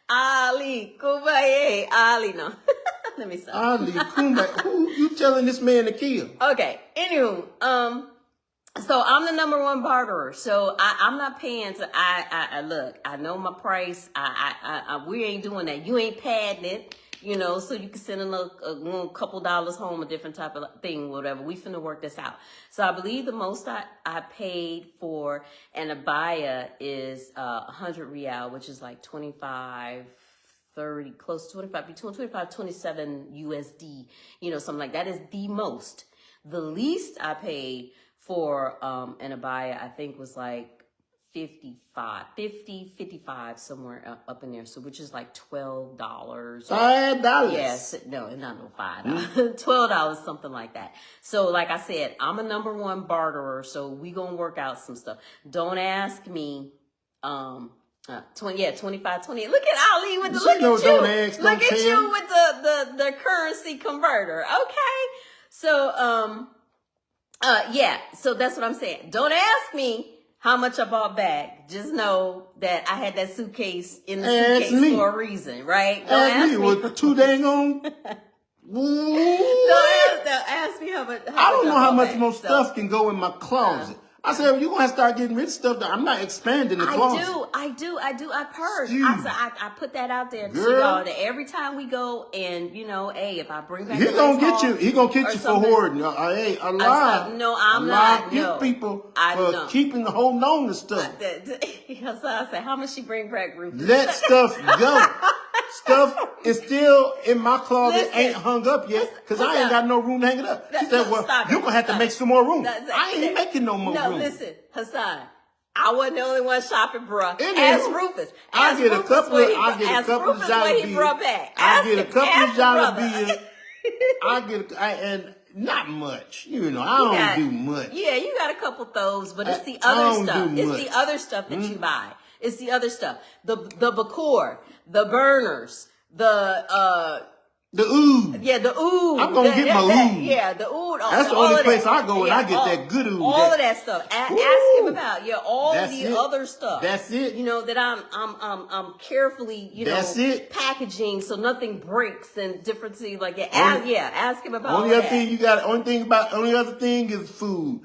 Ali Kubaye. Ali, no. Let me stop.
Ali Kubaye. Who you telling this man to kill?
Okay. Anywho, so I'm the #1 barterer. So I'm not paying to. I look. I know my price. We ain't doing that. You ain't padding it. So you can send a couple dollars home, a different type of thing, whatever. We finna work this out. So I believe the most I paid for an abaya is 100 riyal, which is like 25, 30, close to 25, between 25, 27 USD, something like that is the most. The least I paid for an abaya, I think was like 55 somewhere up in there. So which is like $12.
$5?
Yes. No, not no $5. $12, something like that. So like I said, I'm a #1 barterer. So we gonna work out some stuff. Don't ask me, 25, 20. Look at Ali with the, look at you with the currency converter. Okay. So, so that's what I'm saying. Don't ask me how much I bought back. Just know that I had that suitcase in the suitcase for a reason, right? Don't ask me.
Was too dang on.
Don't ask me how much.
I don't know how much more stuff can go in my closet. I said, you're going to start getting rid of stuff. I'm not expanding the closet.
I do. I purge. I put that out there to y'all that every time we go and, hey, if I bring back
He going to get you for hoarding. Hey, alive.
No, I'm not.
No. People for keeping the holding on to stuff.
So I said, how much she bring back, Rufus?
Let stuff go. Stuff is still in my closet, ain't hung up yet, because I ain't got no room to hang it up. She said, well, you're going to have to make some more room. I ain't making no more room.
Listen, Hassan, I wasn't the only one shopping, bruh. Ask Rufus.
I get a couple of Jollibees. I get a couple of Jollibees. And not much. I don't do much.
Yeah, you got a couple those, but it's the other stuff. It's the other stuff that you buy. It's the other stuff. The Bakur, the burners, the
The oud.
Yeah, the oud.
I'm gonna get my oud.
Yeah, the oud.
That's the only place I go and I get that good oud.
All of that stuff. Ask him about all of the other stuff.
That's it.
You know that I'm carefully packaging so nothing breaks and different things like that. Ask him about
only other thing you got. Only other thing is food.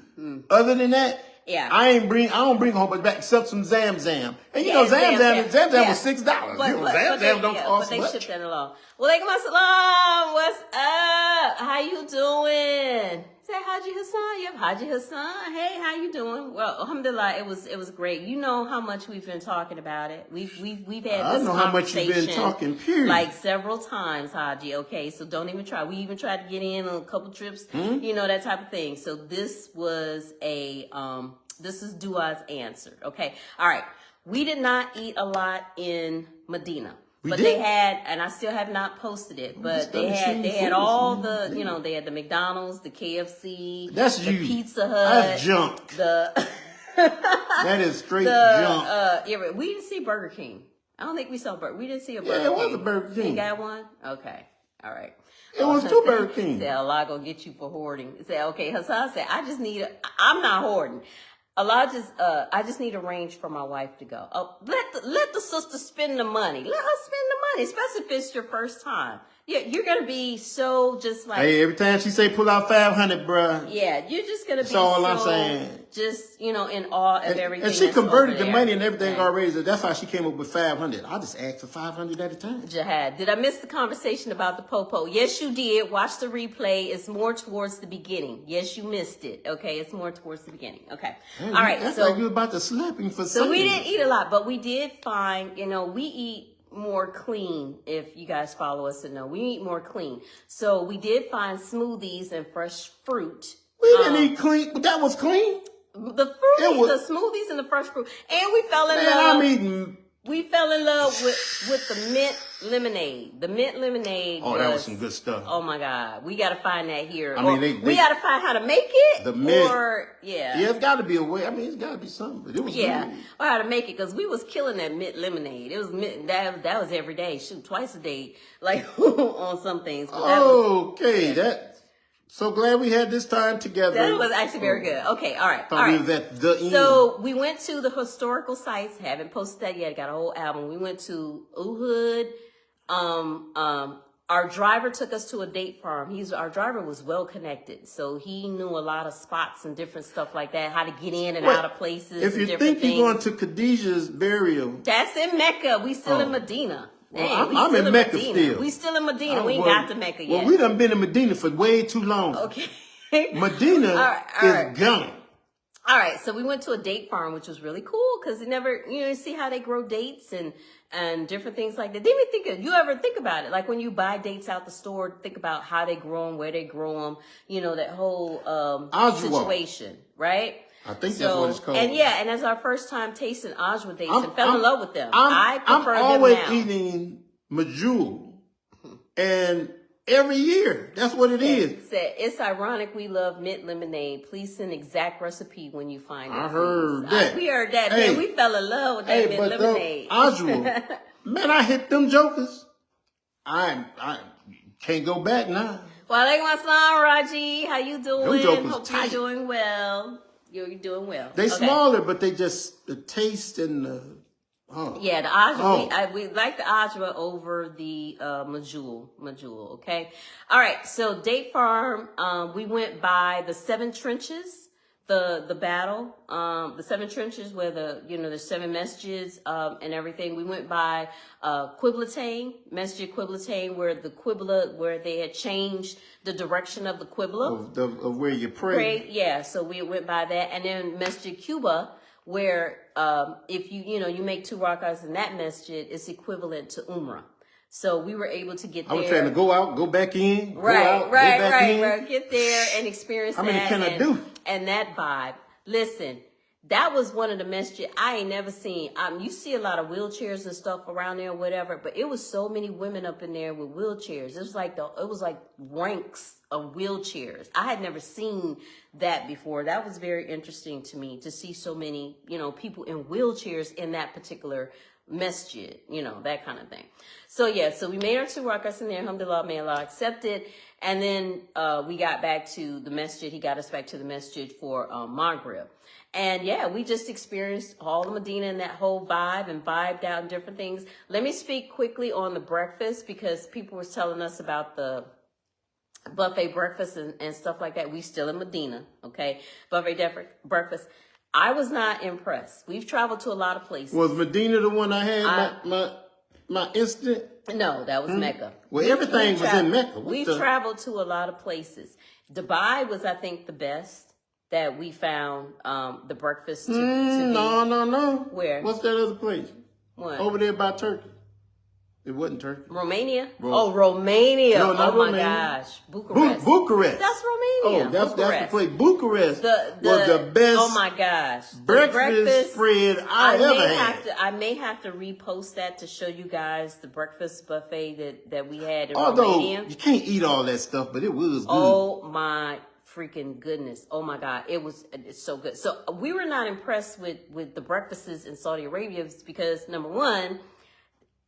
Other than that.
Yeah,
I don't bring a whole bunch back except some Zam Zam. And you know Zam Zam was $6. Zam Zam don't cost
much. But they shipped that along. Walaikum assalam. What's up? How you doing? Say Haji Hassan. Yep, Haji Hassan. Hey, how you doing? Well, alhamdulillah, it was great. You know how much we've been talking about it. We've had this conversation.
I know how much you've been talking, period.
Like several times, Haji. Okay, so don't even try. We even tried to get in on a couple trips, you know, that type of thing. So this was this is Dua's answer. Okay, all right. We did not eat a lot in Medina. But they had, and I still have not posted it, but they had all the, you know, they had the McDonald's, the KFC, the Pizza Hut.
That's junk. That is straight junk.
We didn't see Burger King. I don't think we saw Burger. We didn't see a Burger
King. Yeah, it was a Burger King.
You got one? Okay. All right.
It was 2 Burger King.
Say Allah gonna get you for hoarding. Say, okay, Hassan said, I'm not hoarding. I just need a range for my wife to go. Oh, let the sister spend the money. Let her spend the money, especially if it's your first time. Yeah, you're gonna be so just like.
Hey, every time she say pull out 500, bruh.
Yeah, you're just gonna be
that's all I'm saying.
Just in awe of everything.
And she converted the money and everything already. That's how she came up with 500. I just asked for 500 at a time.
Jihad, did I miss the conversation about the popo? Yes, you did. Watch the replay. It's more towards the beginning. Yes, you missed it. Okay, it's more towards the beginning. Okay, all right.
That's like you about to slap him for.
So we didn't eat a lot, but we did find. We eat more clean. If you guys follow us and know, we eat more clean. So we did find smoothies and fresh fruit.
We didn't eat clean, but that was clean.
The fruit, the smoothies and the fresh fruit, and we fell in love. We fell in love with the mint lemonade. The mint lemonade.
Oh, that was some good stuff.
Oh my God, we got to find that here.
I mean,
we got to find how to make it.
The mint.
Yeah,
it's got to be a way. I mean, it's got to be something. But it was
or how to make it because we was killing that mint lemonade. It was mint that was every day. Shoot, twice a day, like on some things. But
So glad we had this time together.
That was actually very good. Okay, all right. We was at the end. So we went to the historical sites. Haven't posted that yet. Got a whole album. We went to Uhud. Our driver took us to a date farm. Our driver was well connected, so he knew a lot of spots and different stuff like that, how to get in and out of places.
If you think you're going to Khadijah's burial,
that's in Mecca. We still in Medina.
Well, I'm in Mecca still.
We still in Medina. We ain't got to Mecca yet.
Well, we done been in Medina for way too long.
Okay.
Medina is gone.
All right. So we went to a date farm, which was really cool because you see how they grow dates and different things like that. You ever think about it? Like when you buy dates out the store, think about how they grow them, where they grow them, that whole situation, right?
I think that's what it's called.
And that's our first time tasting Ajwa dates and fell in love with them. I prefer
I'm always
them now.
eating Majul. And every year, that's what it is.
Said, it's ironic we love mint lemonade. Please send exact recipe when you find it.
I heard that.
We heard that. Hey, man, we fell in love with that mint lemonade.
Ajwa, man, I hit them jokers. I can't go back now.
Walaikum assalam, Raji. How you doing? Hope you're doing well. You're doing well.
They smaller, but they just the taste and the
the Ajwa. We like the Ajwa over the Majul. Okay. All right. So date farm. We went by the 7 trenches. The battle. The 7 trenches where there's 7 masjids and everything. We went by Qiblatain, Masjid Qiblatain, where they had changed the direction of the Qibla.
Of where you pray.
Yeah, so we went by that. And then Masjid Cuba, where if you make 2 rak'ahs in that masjid, it's equivalent to Umrah. So we were able to get there.
I was trying to go out, go back in,
right. Get there and experience that.
How many can I do?
And that vibe. Listen, that was one of the masjid I ain't never seen. You see a lot of wheelchairs and stuff around there or whatever, but it was so many women up in there with wheelchairs. It was like ranks of wheelchairs. I had never seen that before. That was very interesting to me to see so many, people in wheelchairs in that particular masjid, that kind of thing. So yeah, so we made our 2 rakats in there. Alhamdulillah, may Allah accept it. And then we got back to the masjid. He got us back to the masjid for Maghrib. And yeah, we just experienced all of Medina and that whole vibe and vibed out and different things. Let me speak quickly on the breakfast because people were telling us about the buffet breakfast and stuff like that. We still in Medina, okay? Buffet breakfast. I was not impressed. We've traveled to a lot of places.
Was Medina the one I had my incident?
No, that was Mecca.
Well, everything was in Mecca.
We've traveled to a lot of places. Dubai was, I think, the best that we found the breakfast to be.
No.
Where?
What's that other place?
What?
Over there by Turkey. It wasn't Turkey.
Romania? Romania.
No, not
my
Romania.
gosh. Bucharest.
Bucharest.
That's Romania.
Oh, that's the place. Bucharest was the best.
Oh my gosh.
Breakfast spread I ever had.
I may have to repost that to show you guys the breakfast buffet that we had in
Although
Romania.
you can't eat all that stuff, but it was good.
Oh my freaking goodness. Oh my God. It's so good. So we were not impressed with the breakfasts in Saudi Arabia because number one,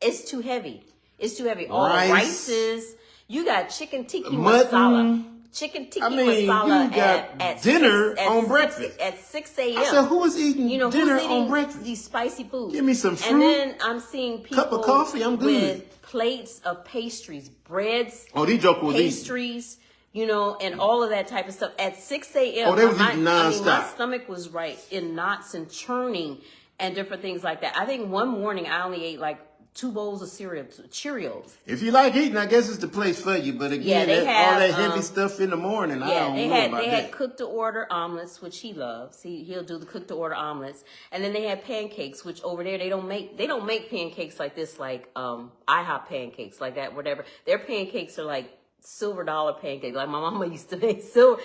it's too heavy. It's too heavy. All the rices. You got chicken tikka masala. Chicken tikka masala
you got
at
dinner
6,
on breakfast.
At 6 a.m.
I said, who was eating dinner on breakfast?
These spicy foods.
Give me some fruit.
And then I'm seeing people
cup of coffee, I'm good.
With plates of pastries, breads,
these jokers
pastries, and all of that type of stuff at 6 a.m.
Oh, they was eating nonstop.
My stomach was in knots and churning and different things like that. I think one morning I only ate like 2 bowls of cereal, Cheerios.
If you like eating, I guess it's the place for you. But again, all that heavy stuff in the morning, I don't know about that.
They had cooked to order omelets, which he loves. He'll do the cooked to order omelets, and then they had pancakes, which over there they don't make pancakes like this, like IHOP pancakes like that, whatever. Their pancakes are like $silver pancakes, like my mama used to make $silver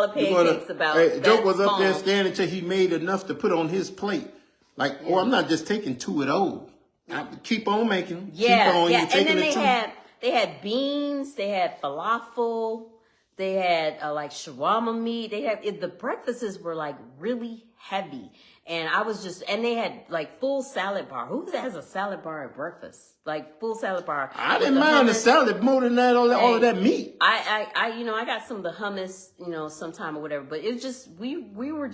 pancakes.
Joke was up there standing until he made enough to put on his plate. Like, I'm not just taking 2 of those. I keep on making.
Yeah.
And
then they had beans, they had falafel, they had like shawarma meat. The breakfasts were like really heavy. And they had like full salad bar. Who has a salad bar at breakfast? Like full salad bar.
I didn't mind the salad more than that, all of that meat.
I got some of the hummus, sometime or whatever, but it was just, we weren't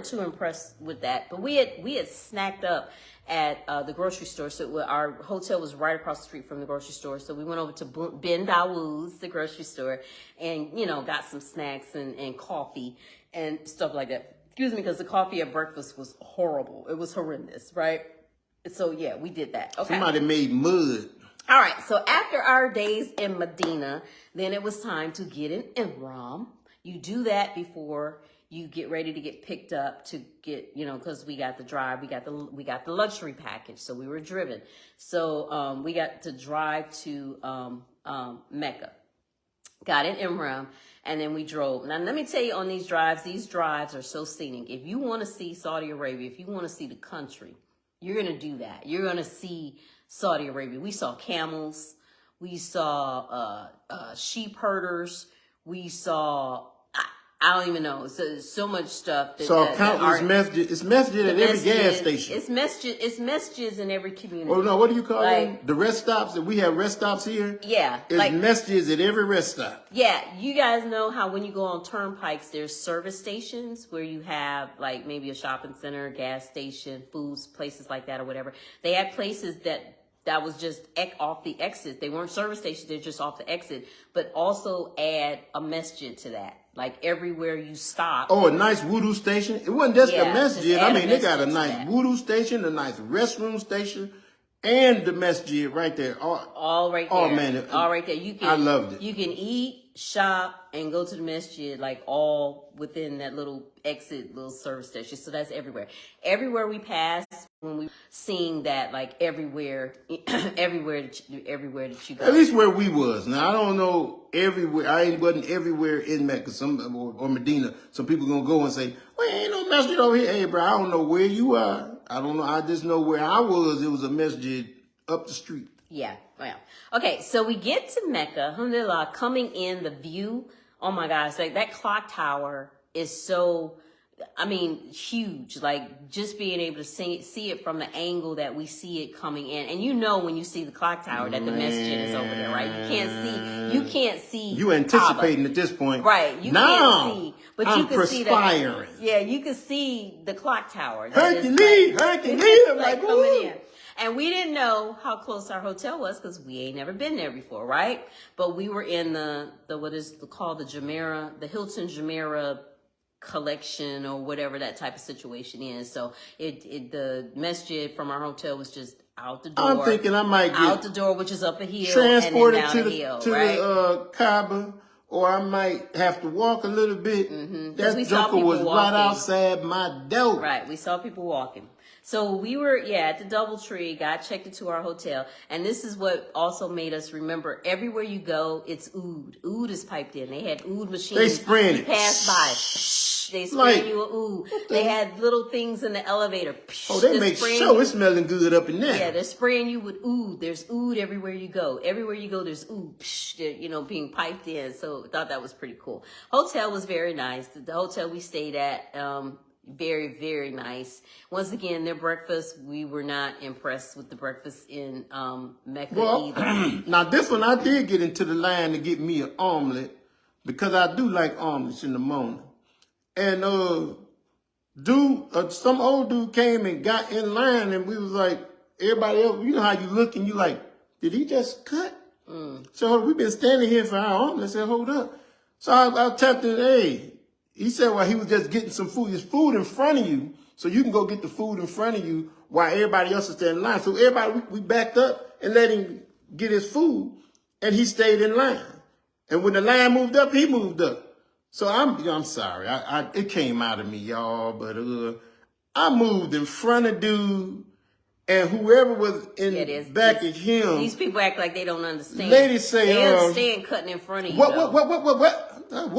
too impressed with that. But we had snacked up at the grocery store. So our hotel was right across the street from the grocery store. So we went over to Ben Dawood's, the grocery store, and, got some snacks and coffee and stuff like that. Excuse me, because the coffee at breakfast was horrible. It was horrendous, right? So yeah, we did that. Okay.
Somebody made mud.
All right. So after our days in Medina, then it was time to get an Umrah. You do that before you get ready to get picked up to get, because we got the drive, we got the luxury package, so we were driven. So we got to drive to Mecca, got an Umrah, and then we drove. Now let me tell you, on these drives are so scenic. If you want to see Saudi Arabia, if you want to see the country, you're gonna do that. You're gonna see Saudi Arabia. We saw camels, we saw sheep herders, we saw. I don't even know. So much stuff.
Countless masjid. It's masjid at every gas station.
It's masjids in every community.
Oh no, what do you call them? The rest stops. That we have rest stops here.
Yeah,
it's masjids at every rest stop.
Yeah, you guys know how when you go on turnpikes, there's service stations where you have like maybe a shopping center, gas station, foods, places like that or whatever. They had places that was just off the exit. They weren't service stations, they're just off the exit. But also add a masjid to that. Like everywhere you stop.
Oh, a nice wudu station. It wasn't just a masjid. I mean, they got a nice wudu station, a nice restroom station, and the masjid right there.
All right there.
Oh man,
all right there.
I loved it.
You can eat, shop, and go to the masjid like all within that little service station. So that's everywhere. Everywhere we passed, when we seeing that, like everywhere that you go.
At least where we was. Now I don't know everywhere. I wasn't everywhere in Mecca, or Medina. Some people gonna go and say, "Well, ain't no masjid over here." Hey, bro, I don't know where you are. I don't know. I just know where I was. It was a masjid up the street.
Yeah. Well. Okay. So we get to Mecca. Alhamdulillah, coming in, the view. Oh my gosh! Like that clock tower is so. I mean, huge. Like just being able to see it from the angle that we see it coming in, and you know when you see the clock tower that the masjid is over there, right? You can't see.
You anticipating at this point,
right? You
now,
can't see, but
I'm
you can
perspiring.
see that. Yeah, you can see the clock tower.
Hercules, I'm like,
coming in. And we didn't know how close our hotel was because we ain't never been there before, right? But we were in the what is called the Jumeirah, the Hilton Jumeirah collection or whatever that type of situation is. So the masjid from our hotel was just out the door.
I'm thinking I might get
out the door, which is up a hill,
transported
and
to
then down
the
a hill,
to
right?
the Kaaba, or I might have to walk a little bit. That joker was right outside my door.
Right, we saw people walking. So we were, at the DoubleTree, got checked into our hotel. And this is what also made us remember, everywhere you go, it's oud. Oud is piped in. They had oud machines.
They spraying it.
Pass by. They spraying you with oud. They had little things in the elevator.
Oh, they make sure it's smelling good up in there.
Yeah, they're spraying you with oud. There's oud everywhere you go. Everywhere you go, there's oud, being piped in. So I thought that was pretty cool. Hotel was very nice. The hotel we stayed at, very, very nice. Once again, their breakfast, we were not impressed with the breakfast in Mecca either.
Now this one, I did get into the line to get me an omelet because I do like omelets in the morning. And some old dude came and got in line, and we was like, everybody else, you know how you look and you like, did he just cut? So we've been standing here for our omelet. I said, hold up. So I tapped in, hey. He said, well, he was just getting some food. There's food in front of you, so you can go get the food in front of you while everybody else is standing in line. So everybody, we backed up and let him get his food, and he stayed in line. And when the line moved up, he moved up. So I'm sorry. It came out of me, y'all, but I moved in front of dude, and whoever was in back of him.
These people act like they don't understand.
Ladies say,
they understand cutting in front of you.
What? No,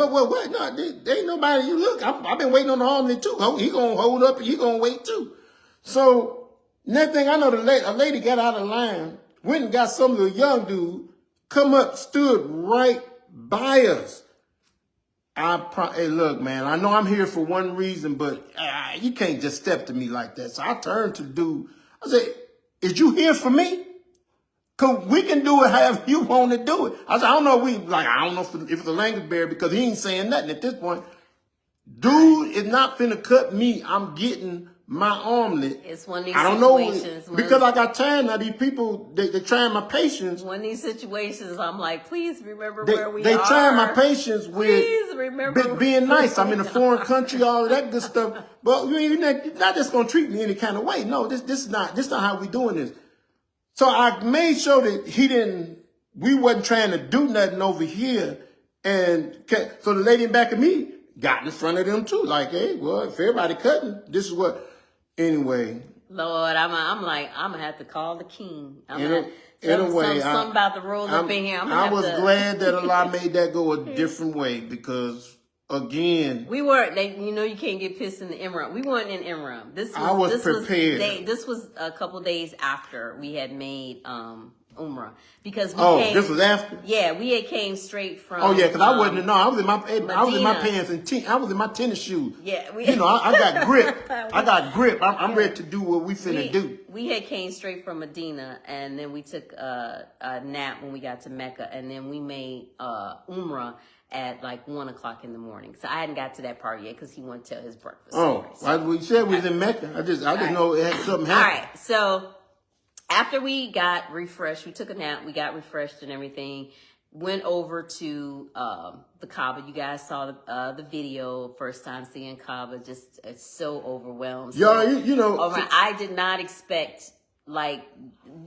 there ain't nobody. You look, I've been waiting on the omelet too. He gonna hold up and he gonna wait too. So next thing I know, a lady got out of line, went and got some little young dude, come up, stood right by us. Hey, look, man, I know I'm here for one reason, but you can't just step to me like that. So I turned to the dude. I said, is you here for me? Cause we can do it however you want to do it. I said, I don't know if it's a language barrier because he ain't saying nothing at this point. Dude is not finna cut me. I'm getting my omelet.
It's one of these
situations. Because I got tired now. These people, they trying my patience.
One of these situations, I'm like, please remember where we are.
They trying my patience with
please remember
being nice. I'm in a foreign country, all of that good stuff. But you're not just gonna treat me any kind of way. No, this is not how we doing this. So I made sure that we wasn't trying to do nothing over here. And so the lady in back of me got in front of them too. Like, hey, well, if everybody cutting, this is what, anyway.
Lord, I'm like, I'm gonna have to call the king.
Anyway,
something about the rules up in here.
I was glad that Allah made that go a different way because, again,
we weren't. You can't get pissed in the Umrah. We weren't in Umrah.
I was prepared.
This was a couple days after we had made Umrah because
this was after.
Yeah, we had came straight from.
Oh yeah, because I wasn't. No, I was in my pants and I was in my tennis shoes.
Yeah,
I got grip. I got grip. I'm ready to do what we finna do.
We had came straight from Medina, and then we took a nap when we got to Mecca, and then we made Umrah at like 1 o'clock in the morning. So I hadn't got to that part yet because he wanted to tell his breakfast story.
We said we was in Mecca. I just know it had something happened.
All right, so after we got refreshed, we took a nap, we got refreshed and everything, went over to the Kaaba. You guys saw the video, first time seeing Kaaba, just so overwhelmed.
I
did not expect, like,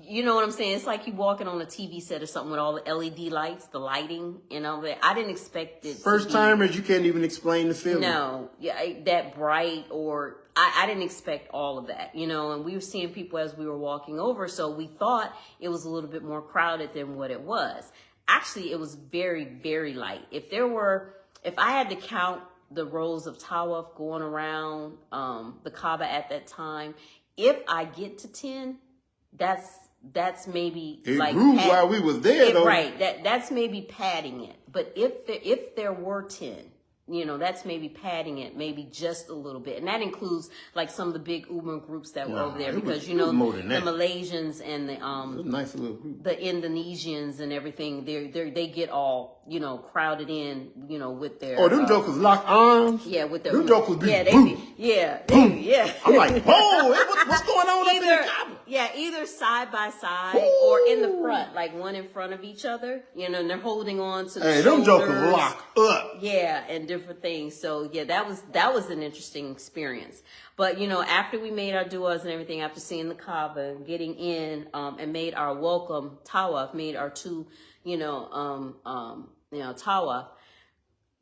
you know what I'm saying? It's like you walking on a TV set or something with all the LED lights, the lighting, I didn't expect it.
First timers, you can't even explain the feeling.
No, that bright or I didn't expect all of that, and we were seeing people as we were walking over. So we thought it was a little bit more crowded than what it was. Actually, it was very, very light. If I had to count the rows of tawaf going around the Kaaba at that time, if I get to 10, that's maybe
it
like
grew while we was there, though.
Right. That's maybe padding it. But if there were 10, that's maybe padding it maybe just a little bit. And that includes like some of the big Umrah groups that were over there, because the Malaysians and the
nice little group.
The Indonesians and everything, they get all, crowded in, with their
them jokers lock arms.
Yeah, with their
them jokers be
yeah.
I'm like, whoa, what's going on up in the Kaaba?
Yeah, either side by side or in the front, like one in front of each other, and they're holding on to the shoulders.
Them jokers lock up.
Yeah, and different things. So yeah, that was an interesting experience. But after we made our du'as and everything, after seeing the Kaaba, getting in, and made our welcome tawaf, made our two, tawaf,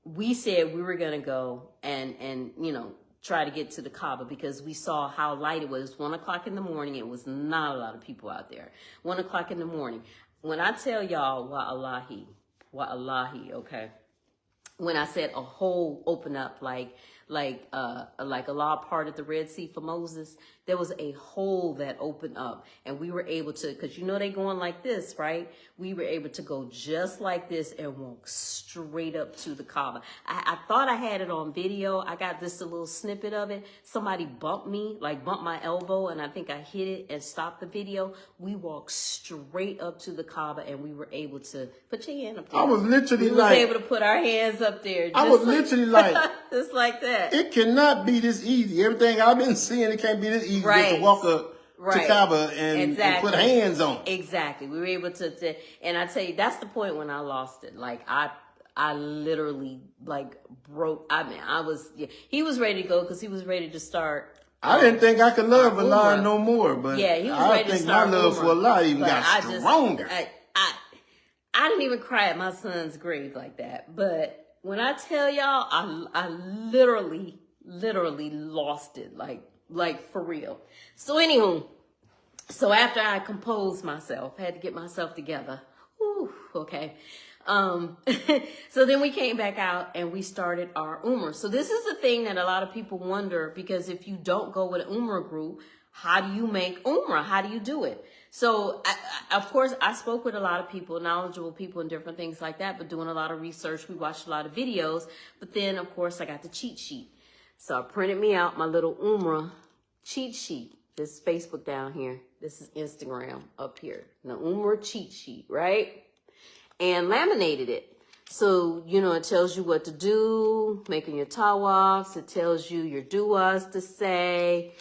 we said we were gonna go and try to get to the Kaaba, because we saw how light it was. 1 o'clock in the morning. It was not a lot of people out there. 1 o'clock in the morning. When I tell y'all, wa Allahi, okay. When I said a hole opened up like Allah parted the Red Sea for Moses, there was a hole that opened up, and we were able to, because they going like this, right? We were able to go just like this and walk straight up to the Kaaba. I thought I had it on video. I got just a little snippet of it. Somebody bumped my elbow, and I think I hit it and stopped the video. We walked straight up to the Kaaba, and we were able to put your hand up there.
I was literally
able to put our hands up there.
I was literally like,
just like that.
It cannot be this easy. Everything I've been seeing, it can't be this easy.
Right.
Just to walk up to Kaaba and put hands on.
Exactly. We were able to, and I tell you, that's the point when I lost it. Like I literally broke. I mean, he was ready to go because he was ready to start.
I didn't think I could love Allah no more, but
yeah, he was ready to start.
My love for Allah even got stronger.
I didn't even cry at my son's grave like that. But when I tell y'all, I literally lost it, like for real. So anywho, after I composed myself, had to get myself together. Whew, okay. So then we came back out and we started our Umrah. So this is the thing that a lot of people wonder, because if you don't go with an Umrah group, how do you make Umrah? How do you do it? So, of course, I spoke with a lot of people, knowledgeable people and different things like that, but doing a lot of research. We watched a lot of videos. But then, of course, I got the cheat sheet. So I printed me out my little Umrah cheat sheet. This is Facebook down here. This is Instagram up here. The Umrah cheat sheet, right? And laminated it. So, it tells you what to do, making your tawafs. It tells you your du'as to say,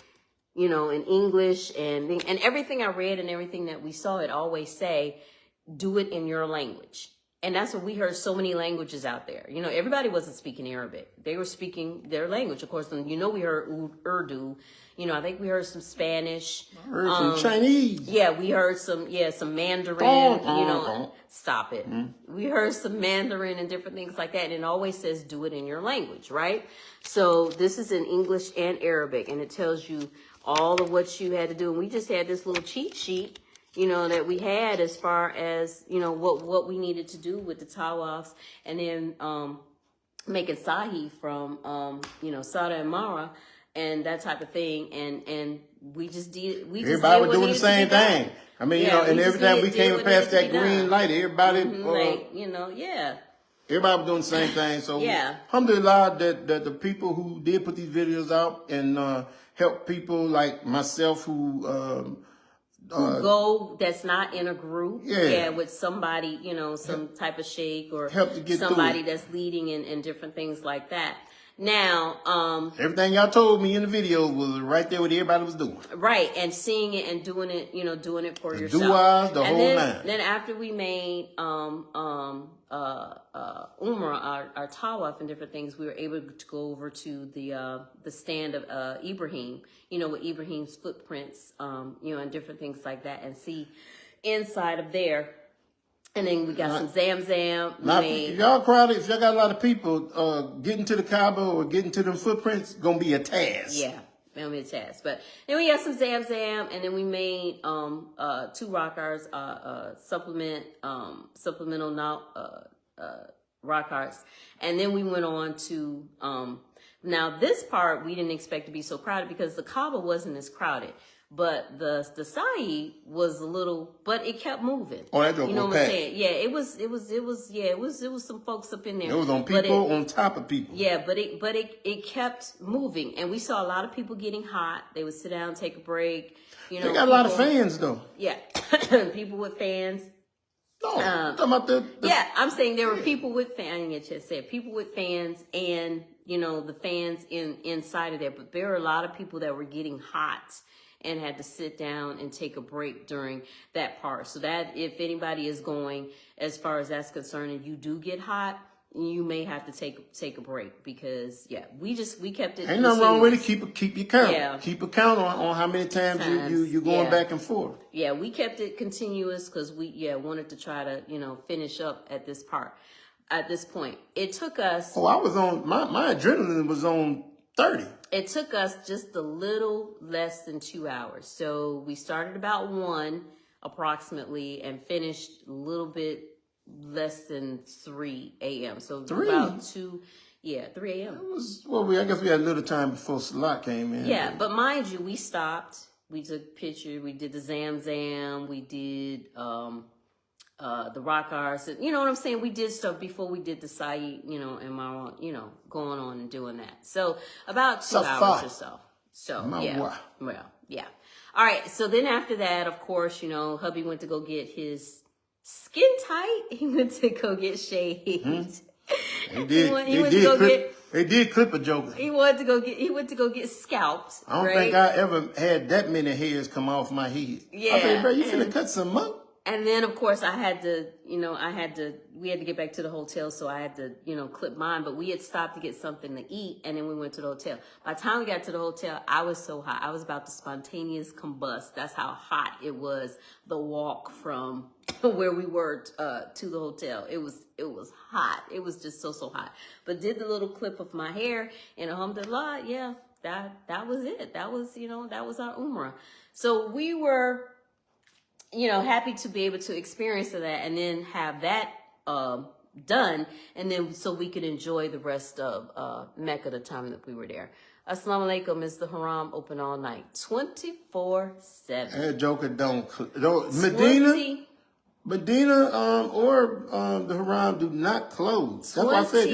in English, and everything I read and everything that we saw, it always say, do it in your language. And that's what we heard, so many languages out there. Everybody wasn't speaking Arabic. They were speaking their language. Of course, we heard Urdu. I think we heard some Spanish.
I heard some Chinese.
Yeah, we heard some Mandarin, stop it. We heard some Mandarin and different things like that. And it always says, do it in your language, right? So this is in English and Arabic, and it tells you all of what you had to do. And we just had this little cheat sheet, that we had as far as, what we needed to do with the tawafs, and then making sahi from, Sada and Mara and that type of thing. And we just did,
everybody was doing the same thing. I mean, and every time we came past that green light, everybody, everybody was doing the same thing. So, alhamdulillah, that the people who did put these videos out and help people like myself who
go, that's not in a group, with somebody, some type of sheikh or somebody that's leading and different things like that. Now,
everything y'all told me in the video was right there what everybody was doing.
Right, and seeing it and doing it, doing it for yourself.
Du'as, the whole nine.
Then after we made Umrah, our tawaf and different things, we were able to go over to the stand of Ibrahim, with Ibrahim's footprints, and different things like that, and see inside of there. And then we got some Zamzam.
Now, if y'all crowded, if y'all got a lot of people, getting to the Kaaba or getting to them footprints, gonna be a task.
Yeah, gonna be a task. But then we got some Zamzam, and then we made 2 rockars, supplemental rockars, and then we went on to now this part we didn't expect to be so crowded because the Kaaba wasn't as crowded. But the Sa'i was a little, but it kept moving.
Oh, that
you know what
okay.
I'm saying? Yeah, it was some folks up in there.
It was on people on top of people.
Yeah, but it kept moving, and we saw a lot of people getting hot. They would sit down, take a break. You know,
they got a lot of fans though.
Yeah, people with fans.
No, I'm talking about the
yeah, I'm saying there were people with fans. I didn't get you to say it. People with fans, and you know the fans inside of there. But there were a lot of people that were getting hot and had to sit down and take a break during that part. So that if anybody is going, as far as that's concerned, and you do get hot, you may have to take a break because we kept it.
Ain't nothing wrong with it. Keep your count.
Yeah.
Keep a count on how many times you going back and forth.
Yeah, we kept it continuous because we wanted to try to finish up at this part. At this point, it took us.
Oh, I was on my adrenaline was on 30.
It took us just a little less than 2 hours. So we started about 1 approximately and finished a little bit less than 3 a.m. So
3?
about 3 a.m.
I guess we had a little time before Salat came in.
Yeah, but mind you, we stopped. We took pictures. We did the Zam. We did the rock arts. You know what I'm saying? We did stuff before we did the Said, and Marwan, going on and doing that. So about 2 hours or so. So yeah. All right. So then after that, of course, hubby went to go get his skin tight. He went to go get shaved.
They did clip a joker.
He went to go get scalped.
I don't think I ever had that many hairs come off my head.
Yeah.
I said, bro, you finna cut some up?
And then, of course, we had to get back to the hotel, so I had to, clip mine. But we had stopped to get something to eat, and then we went to the hotel. By the time we got to the hotel, I was so hot. I was about to spontaneous combust. That's how hot it was, the walk from where we were to the hotel. It was hot. It was just so hot. But did the little clip of my hair, and alhamdulillah, yeah, that was it. That was our Umrah. So we were happy to be able to experience that and then have that done, and then so we could enjoy the rest of Mecca the time that we were there. Assalamu alaikum. Is the Haram open all night, 24/7?
That joker don't Medina or the Haram do not close. That's why I said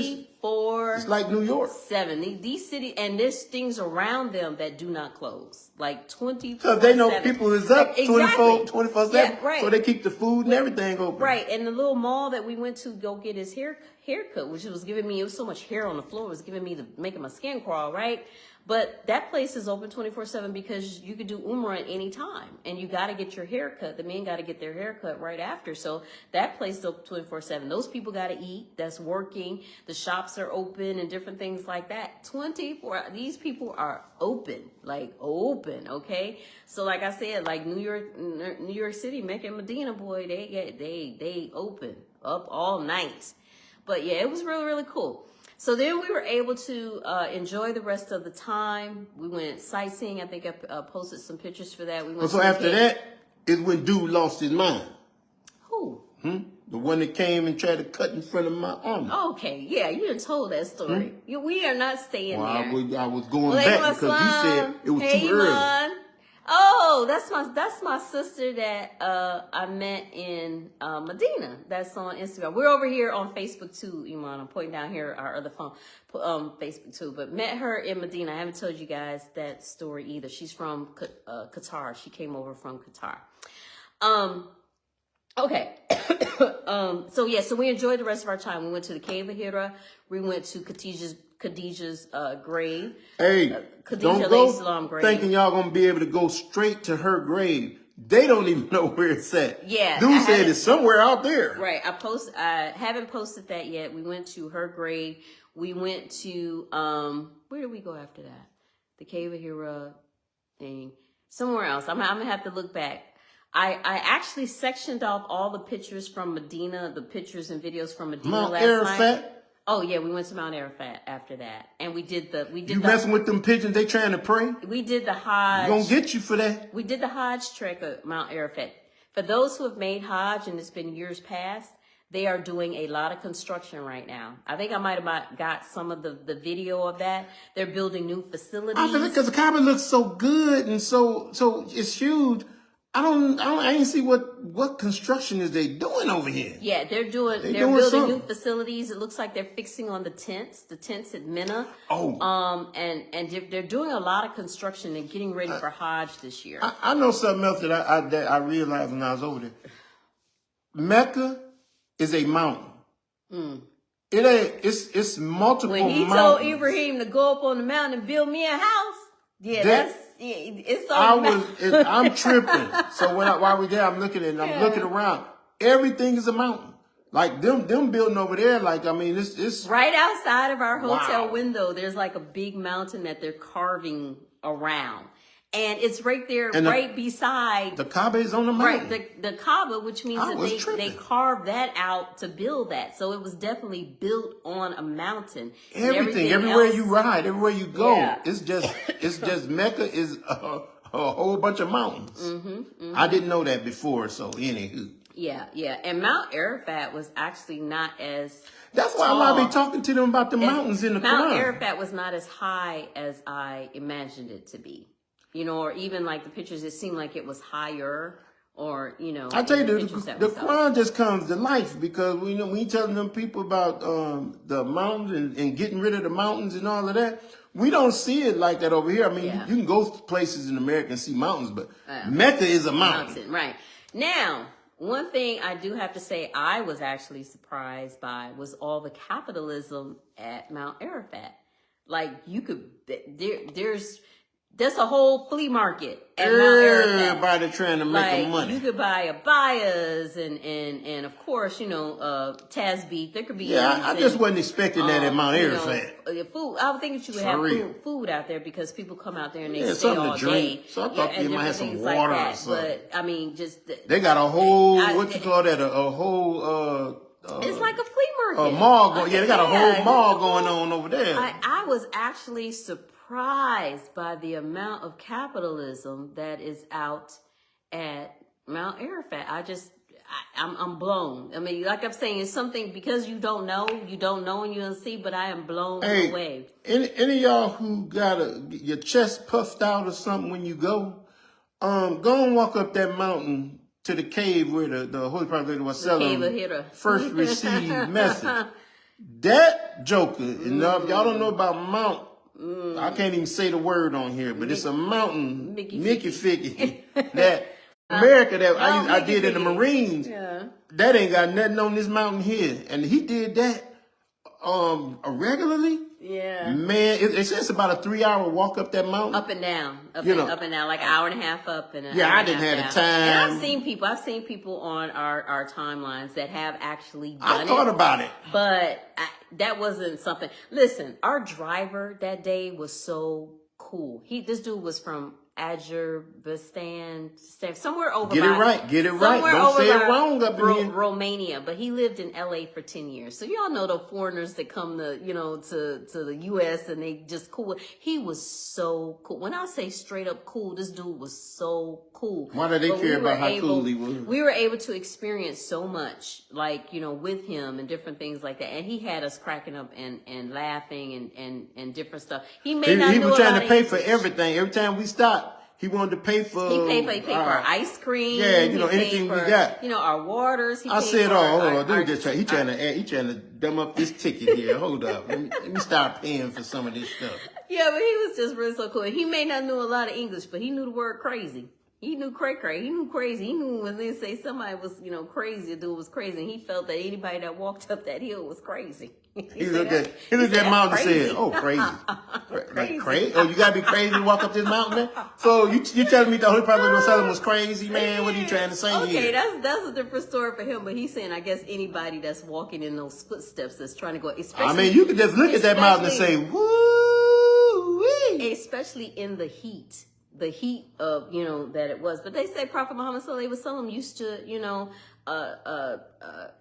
it's like New York.
7. These cities, and there's things around them that do not close. Like 24/7.
Because they know people is up 24/7.
Yeah, right.
So they keep the food and everything open.
Right. And the little mall that we went to go get his haircut, which was giving me, it was so much hair on the floor, it was giving me making my skin crawl, right? But that place is open 24/7 because you could do Umrah at any time. And you got to get your haircut. The men got to get their haircut right after. So that place is open 24/7. Those people got to eat. That's working. The shops are open and different things like that. 24. These people are open. Like open, okay? So like I said, like New York City, Mecca and Medina, boy, they open up all night. But yeah, it was really, really cool. So then we were able to enjoy the rest of the time. We went sightseeing. I think I posted some pictures for that. We went.
So after that is when dude lost his mind.
Who?
The one that came and tried to cut in front of my arm.
Okay, yeah, you done told that story. We are not staying there.
I was going back because he said it was too early.
Man. Oh, that's my sister that I met in Medina. That's on Instagram. We're over here on Facebook too, Iman. I'm pointing down here our other phone, Facebook too. But met her in Medina. I haven't told you guys that story either. She's from Qatar. She came over from Qatar. Okay. So we enjoyed the rest of our time. We went to the Cave of Hira. We went to Khadijah's grave.
Hey, don't go
grave.
Thinking y'all gonna be able to go straight to her grave. They don't even know where it's at.
Yeah,
dude said it's somewhere out there.
Right. I haven't posted that yet. We went to her grave. We went to where did we go after that? The Cave of Hira thing. Somewhere else. I'm gonna have to look back. I actually sectioned off all the pictures from Medina, the pictures and videos from Medina
Mount
last
Arafat?
night. Oh yeah, we went to Mount Arafat after that, and we did.
You messing with them pigeons? They trying to pray?
We did the Hajj.
Gonna get you for that.
We did the Hajj trek at Mount Arafat. For those who have made Hajj and it's been years past, They are doing a lot of construction right now. I think I might have got some of the video of that. They're building new facilities.
I feel like because the Kaaba looks so good and so it's huge. I ain't see what construction is they doing over here.
Yeah, they're building new facilities. It looks like they're fixing on the tents at Mina.
Oh.
And they're doing a lot of construction and getting ready for Hajj this year.
I know something else that I realized when I was over there. Mecca is a mountain. It ain't. It's multiple mountains.
When he told Ibrahim to go up on the mountain and build me a house, it's so.
I'm tripping. So while we're there, I'm looking at it. I'm looking around. Everything is a mountain. Like them building over there. Like, I mean, it's
right outside of our hotel window. There's like a big mountain that they're carving around. And it's right there, beside.
The Kaaba is on the mountain.
Right, the Kaaba, which means that they carved that out to build that. So it was definitely built on a mountain.
Everything, everywhere you ride, everywhere you go, it's just Mecca is a whole bunch of mountains. I didn't know that before, so anywho.
Yeah. And Mount Arafat was actually not as
That's why I be talking to them about the mountains in the Quran.
Mount Arafat was not as high as I imagined it to be. You know, or even like the pictures, it seemed like it was higher, or, you know.
I tell you, the Quran just comes to life because when you telling them people about the mountains and getting rid of the mountains and all of that, we don't see it like that over here. I mean, you can go places in America and see mountains, but Mecca is a mountain.
Right. Now, one thing I do have to say I was actually surprised by was all the capitalism at Mount Arafat. Like, you could, there's a whole flea market at Mount Arafat.
Everybody trying to make money.
You could buy abayas and of course, you know, tasbih. There could be.
Yeah, I just wasn't expecting that at Mount Arafat.
Food. I would think that you would have food out there because people come out there and they stay all
to drink.
day.
So I thought you might have some water or something.
But I mean, just
they got a whole a whole.
It's like a flea market.
A mall. They got a whole mall going on over there.
I was actually surprised by the amount of capitalism that is out at Mount Arafat. I'm blown. I mean, like I'm saying, it's something because you don't know and you don't see, but I am blown away.
Any of y'all who got your chest puffed out or something when you go and walk up that mountain to the cave where the Holy Prophet was selling first received message. That joker, y'all don't know about Mount. I can't even say the word on here, but it's a mountain, Mickey Ficky, that America that I did in the Marines. Yeah. That ain't got nothing on this mountain here, and he did that regularly.
Yeah,
man, it says about a 3-hour walk up that mountain,
up and down, up and down, like an hour and a half up and
I didn't have the time.
And I've seen people on our timelines that have actually done it.
I thought about it,
but that wasn't something. Listen, our driver that day was so cool. This dude was from Azerbaijan, somewhere over.
Get it right. Don't say it wrong up in here.
Romania, but he lived in LA for 10 years. So y'all know the foreigners that come to the US and they just cool. He was so cool. When I say straight up cool, this dude was so cool.
Why did they care about how cool he was?
We were able to experience so much, like, with him and different things like that. And he had us cracking up and laughing and different stuff. He was
trying to pay for everything. Every time we stopped, he wanted to pay for.
He paid for our ice cream.
Yeah, anything we got.
Our waters.
I said, hold on, he trying to dumb up this ticket here. Hold up, let me start paying for some of this stuff.
Yeah, but he was just really so cool. He may not know a lot of English, but he knew the word crazy. He knew cray-cray. He knew crazy. He knew when they say somebody was, crazy, the dude was crazy. And he felt that anybody that walked up that hill was crazy.
He looked at mountain and said, "Oh, crazy, like crazy. Oh, you gotta be crazy to walk up this mountain, man. So you telling me the Holy Prophet was crazy, man? What are you trying to say here?"
Okay, that's a different story for him. But he's saying, I guess anybody that's walking in those footsteps that's trying to go.
You could just look at that mountain and say, "Woo!"
Especially in the heat. The heat of, that it was. But they say Prophet Muhammad sallallahu alaihi wasallam used to,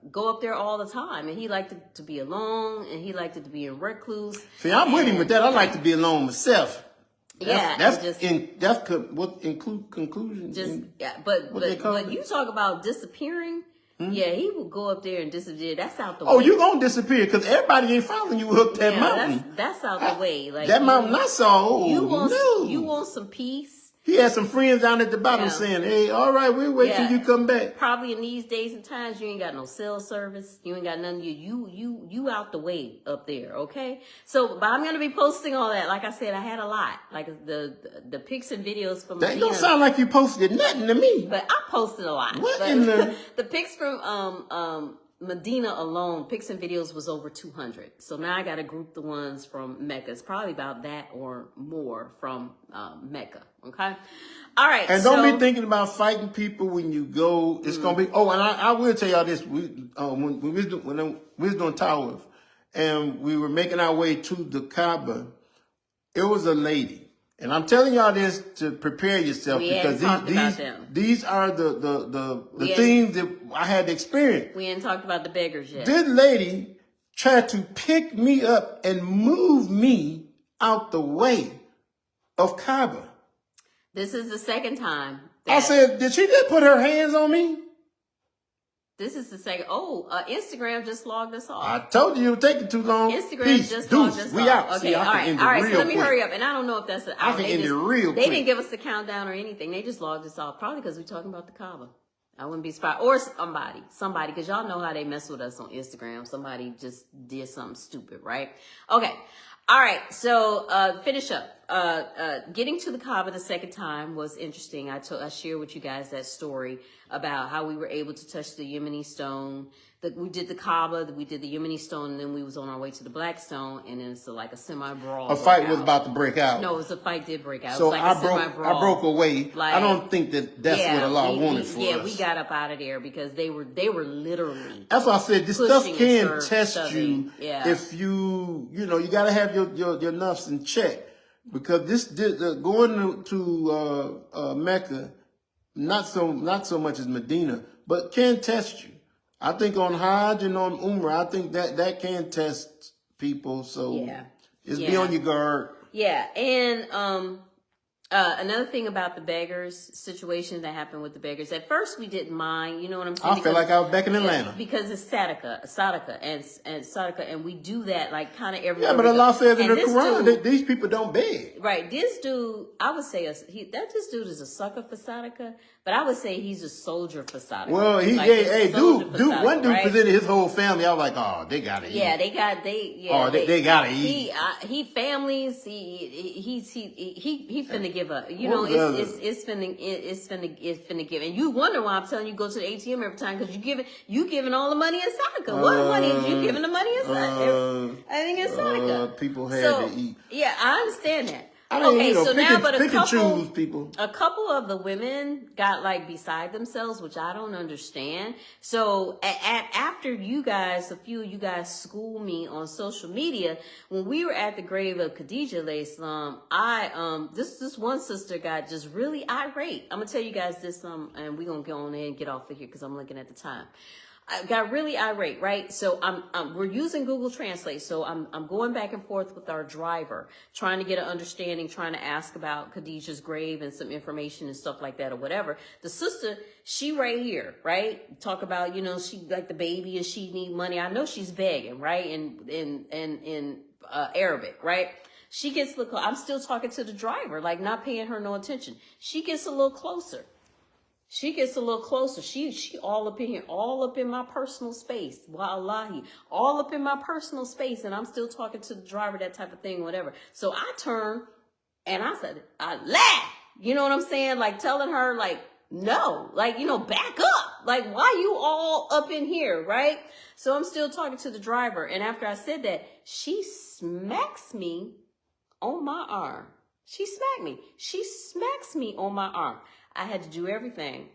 go up there all the time. And he liked to be alone, and he liked to be in recluse.
See, I'm with him with that. I like to be alone myself. That's conclusion.
But you talk about disappearing. Yeah, he will go up there and disappear. That's out the way.
Oh, you gonna disappear because everybody ain't following you up that mountain.
That's out the way. Like
that mountain I saw.
You
no.
want some peace?
He had some friends down at the bottom saying, "Hey, all right, we'll wait till you come back."
Probably in these days and times, you ain't got no cell service. You ain't got none. You out the way up there, okay? So, but I'm gonna be posting all that. Like I said, I had a lot, like the pics and videos from.
That don't sound like you posted nothing to me.
But I posted a lot.
What
but
in the?
The pics from Medina alone, pics and videos was over 200. So now I got to group the ones from Mecca. It's probably about that or more from Mecca. Okay. All right.
And don't be thinking about fighting people when you go. It's gonna be. Oh, and I will tell y'all this. When we was doing Tawaf, and we were making our way to the Kaaba, it was a lady. And I'm telling y'all this to prepare yourself because these are the things that I had to experience.
We ain't talked about the beggars yet.
This lady tried to pick me up and move me out the way of Kaaba.
This is the second time.
I said, did she just put her hands on me?
This is the second. Oh, Instagram just logged us off.
I told you it would take too long.
Instagram just logged us off.
We out.
Okay,
See,
all right. So let me hurry up. And I don't know if that's
I can end it real quick.
They didn't give us the countdown or anything. They just logged us off. Probably because we're talking about the Kaaba. I wouldn't be surprised. Or somebody, because y'all know how they mess with us on Instagram. Somebody just did something stupid, right? Okay. All right. So finish up. Getting to the Kaaba the second time was interesting. I shared with you guys that story about how we were able to touch the Yemeni stone. We did the Kaaba, we did the Yemeni stone, and then we was on our way to the Black Stone, and then it's like a semi-brawl.
A fight was about to break out.
No, a fight did break out.
So
it was like
I broke away. Like, I don't think that's what Allah wanted for us.
Yeah, we got up out of there because they were literally.
That's why I said this stuff can test you if you got to have your nuffs in check. Because going to Mecca, not so much as Medina, but can test you. I think on Hajj and on Umrah, I think that can test people. So be on your guard. Yeah, and another thing about the beggars situation that happened with the beggars. At first, we didn't mind. You know what I'm saying? I feel like I was back in Atlanta
because it's Sadaqah, and we do that like kind of every.
Yeah, but Allah says in the Quran that these people don't beg.
Right, this dude, I would say this dude is a sucker for Sadaqah, but I would say he's a soldier for Sadaqah.
Well, one dude presented his whole family. I was like, oh, they gotta eat.
Yeah, they gotta eat. He families. He finna give up. You know, it's finna give. And you wonder why I'm telling you go to the ATM every time because you giving all the money in Sadaqah. What money is you giving the money in Sadaqah? I think it's Sadaqah.
People had to eat.
Yeah, I understand that.
A
couple of the women got like beside themselves, which I don't understand. So after a few of you guys schooled me on social media, when we were at the grave of Khadijah alayhi salam, this one sister got just really irate. I'm gonna tell you guys this, and we're gonna go on in and get off of here because I'm looking at the time. I got really irate, right? So we're using Google Translate. So I'm going back and forth with our driver, trying to get an understanding, trying to ask about Khadijah's grave and some information and stuff like that or whatever. The sister, she right here, right? Talk about, she like the baby and she need money. I know she's begging, right? In Arabic, right? She gets a little, I'm still talking to the driver, like not paying her no attention. She gets a little closer. She all up in here, all up in my personal space. Wallahi, all up in my personal space. And I'm still talking to the driver, that type of thing, whatever. So I turned and I said, I laughed. You know what I'm saying? Like telling her, like, no, like, back up. Like, why you all up in here, right? So I'm still talking to the driver. And after I said that, she smacks me on my arm. She smacked me. She smacks me on my arm. I had to do everything.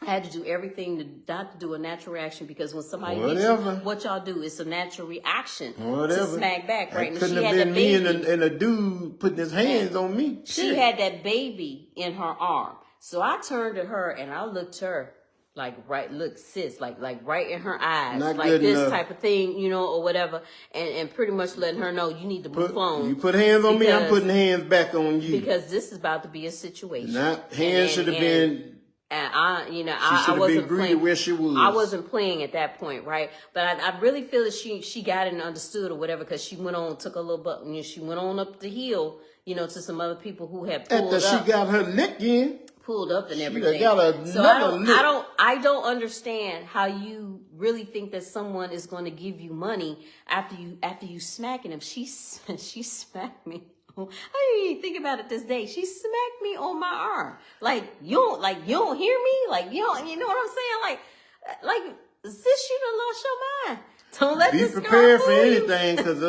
I had to do everything not to do a natural reaction because when somebody hits you, what y'all do, it's a natural reaction to smack back, right?
It couldn't have been me and a dude putting his hands on me.
She had that baby in her arm. So I turned to her and I looked to her like, look, sis, like right in her eyes,
not
like this enough. Type of thing, or whatever, and pretty much letting her know you need to move on.
You put hands on me, I'm putting hands back on you.
Because this is about to be a situation.
Hands should have been
And I
should have
wasn't
been greeted where she was.
I wasn't playing at that point, right? But I really feel that she got it and understood or whatever, because she went on, took a little button, she went on up the hill, to some other people who had pulled up.
After she got her neck in.
Pulled up and everything.
So
I don't understand how you really think that someone is going to give you money after you smacking them. She smacked me. I didn't even think about it this day. She smacked me on my arm. Like you don't hear me? Like you know what I'm saying? Like sis, you done lost your mind. Don't let this girl
be prepared for
fool you.
anything, because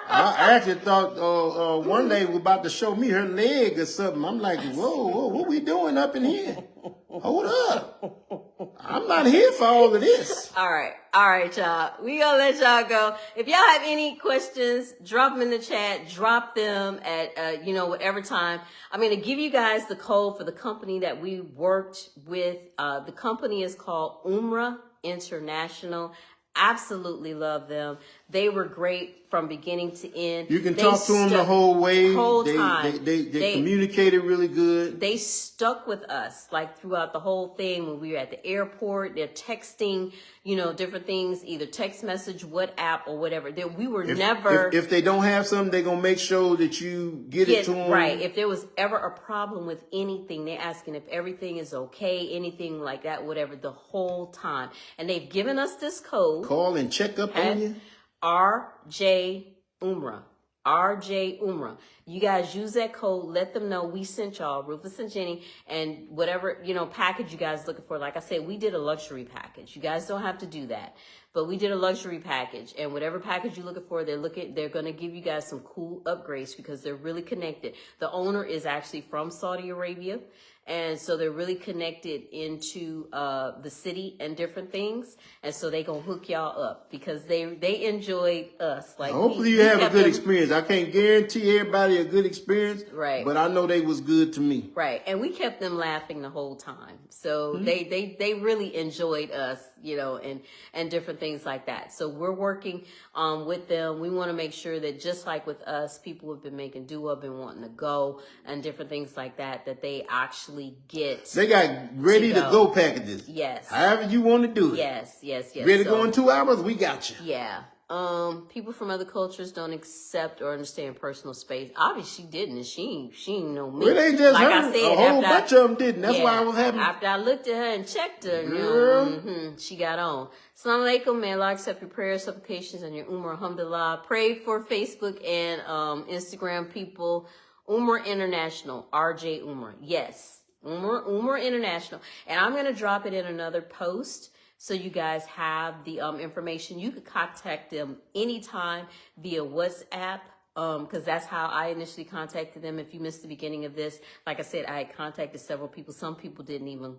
I actually thought one lady was about to show me her leg or something. I'm like, whoa, what we doing up in here? Hold up. I'm not here for all of this.
All right, y'all. We gonna let y'all go. If y'all have any questions, drop them in the chat. Drop them at, whatever time. I'm going to give you guys the code for the company that we worked with. The company is called Umrah International. Absolutely love them. They were great from beginning to end.
You can talk to them the whole way.
Time.
They communicated really good.
They stuck with us like throughout the whole thing. When we were at the airport, they're texting, different things, either text message, WhatsApp, or whatever. We were never.
If they don't have something, they're gonna make sure that you get it to them.
Right. If there was ever a problem with anything, they're asking if everything is okay, anything like that, whatever, the whole time. And they've given us this code.
Call and check up on you.
RJ Umrah. RJ Umrah. You guys use that code. Let them know we sent y'all, Rufus and Jenny, and whatever, package you guys looking for. Like I said, we did a luxury package. You guys don't have to do that. But we did a luxury package, and whatever package you're looking for, they're going to give you guys some cool upgrades because they're really connected. The owner is actually from Saudi Arabia. And so they're really connected into the city and different things. And so they gonna hook y'all up because they enjoyed us. Like
hopefully you have a good experience. I can't guarantee everybody a good experience.
Right.
But I know they was good to me.
Right. And we kept them laughing the whole time. So they really enjoyed us, and different things like that. So we're working with them. We want to make sure that just like with us, people have been making dua, been wanting to go and different things like that, that they actually get.
They got ready to go packages.
Yes.
However you want to do it.
Yes.
Ready to go in 2 hours? We got you.
Yeah. People from other cultures don't accept or understand personal space. Obviously, she didn't, and she ain't know me.
Well, they just
like
heard.
I said,
a whole bunch of them didn't. That's why I was happy.
After I looked at her and checked her, she got on. Assalamu alaikum. May Allah accept your prayers, supplications, and your Umrah. Alhamdulillah. Pray for Facebook and Instagram people. Umrah International. RJ Umrah. Yes. Umrah International. And I'm going to drop it in another post. So you guys have the information. You could contact them anytime via WhatsApp, because that's how I initially contacted them. If you missed the beginning of this, like I said, I had contacted several people. Some people didn't even,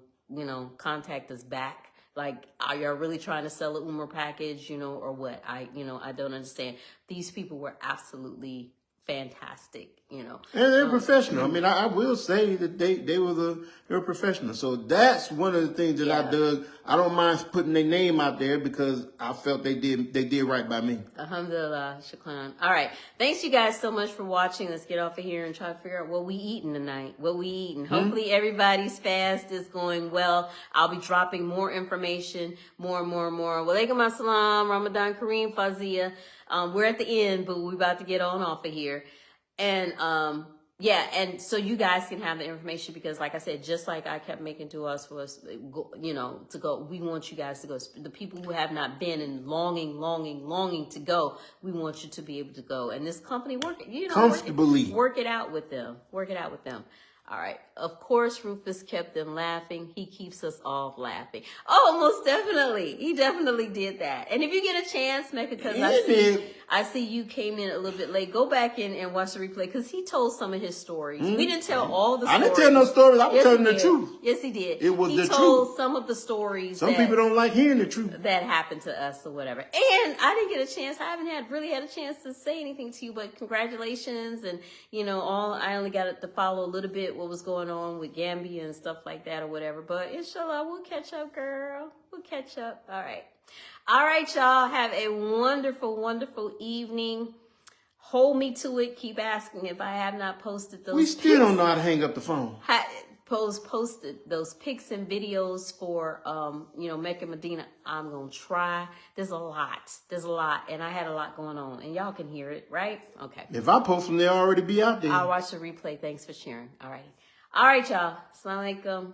contact us back. Like, are y'all really trying to sell an Umrah package, or what? I don't understand. These people were absolutely fantastic,
And they're professional. I mean, I will say that they were professional. So that's one of the things that I dug. I don't mind putting their name out there because I felt they did right by me.
Alhamdulillah, shukran. All right. Thanks you guys so much for watching. Let's get off of here and try to figure out what we eating tonight. Hopefully everybody's fast is going well. I'll be dropping more information, more and more. Walaikum assalam, Ramadan Kareem, Fazia. We're at the end, but we're about to get on off of here. And, and so you guys can have the information because, like I said, just like I kept making to us for us, to go, we want you guys to go. The people who have not been and longing to go, we want you to be able to go. And this company,
comfortably
work it out with them. All right. Of course, Rufus kept them laughing. He keeps us all laughing. Oh, most definitely. He definitely did that. And if you get a chance, Mecca, because I see you came in a little bit late. Go back in and watch the replay because he told some of his stories. We didn't tell all the stories.
I didn't tell no stories. I was telling the truth.
Yes, he did.
It was the truth.
He told some of the stories.
Some people don't like hearing the truth.
That happened to us or whatever. And I didn't get a chance. I haven't really had a chance to say anything to you, but congratulations. And, I only got to follow a little bit what was going on with Gambia and stuff like that or whatever. But inshallah, we'll catch up, girl. We'll catch up. All right. All right, y'all. Have a wonderful, wonderful evening. Hold me to it. Keep asking if I have not posted those.
We still don't know how to hang up the phone.
posted those pics and videos for, you know, Mecca Medina. I'm going to try. There's a lot. And I had a lot going on. And y'all can hear it, right? Okay.
If I post them, they'll already be out there.
I'll watch the replay. Thanks for sharing. All right. All right, y'all. Assalamu alaikum.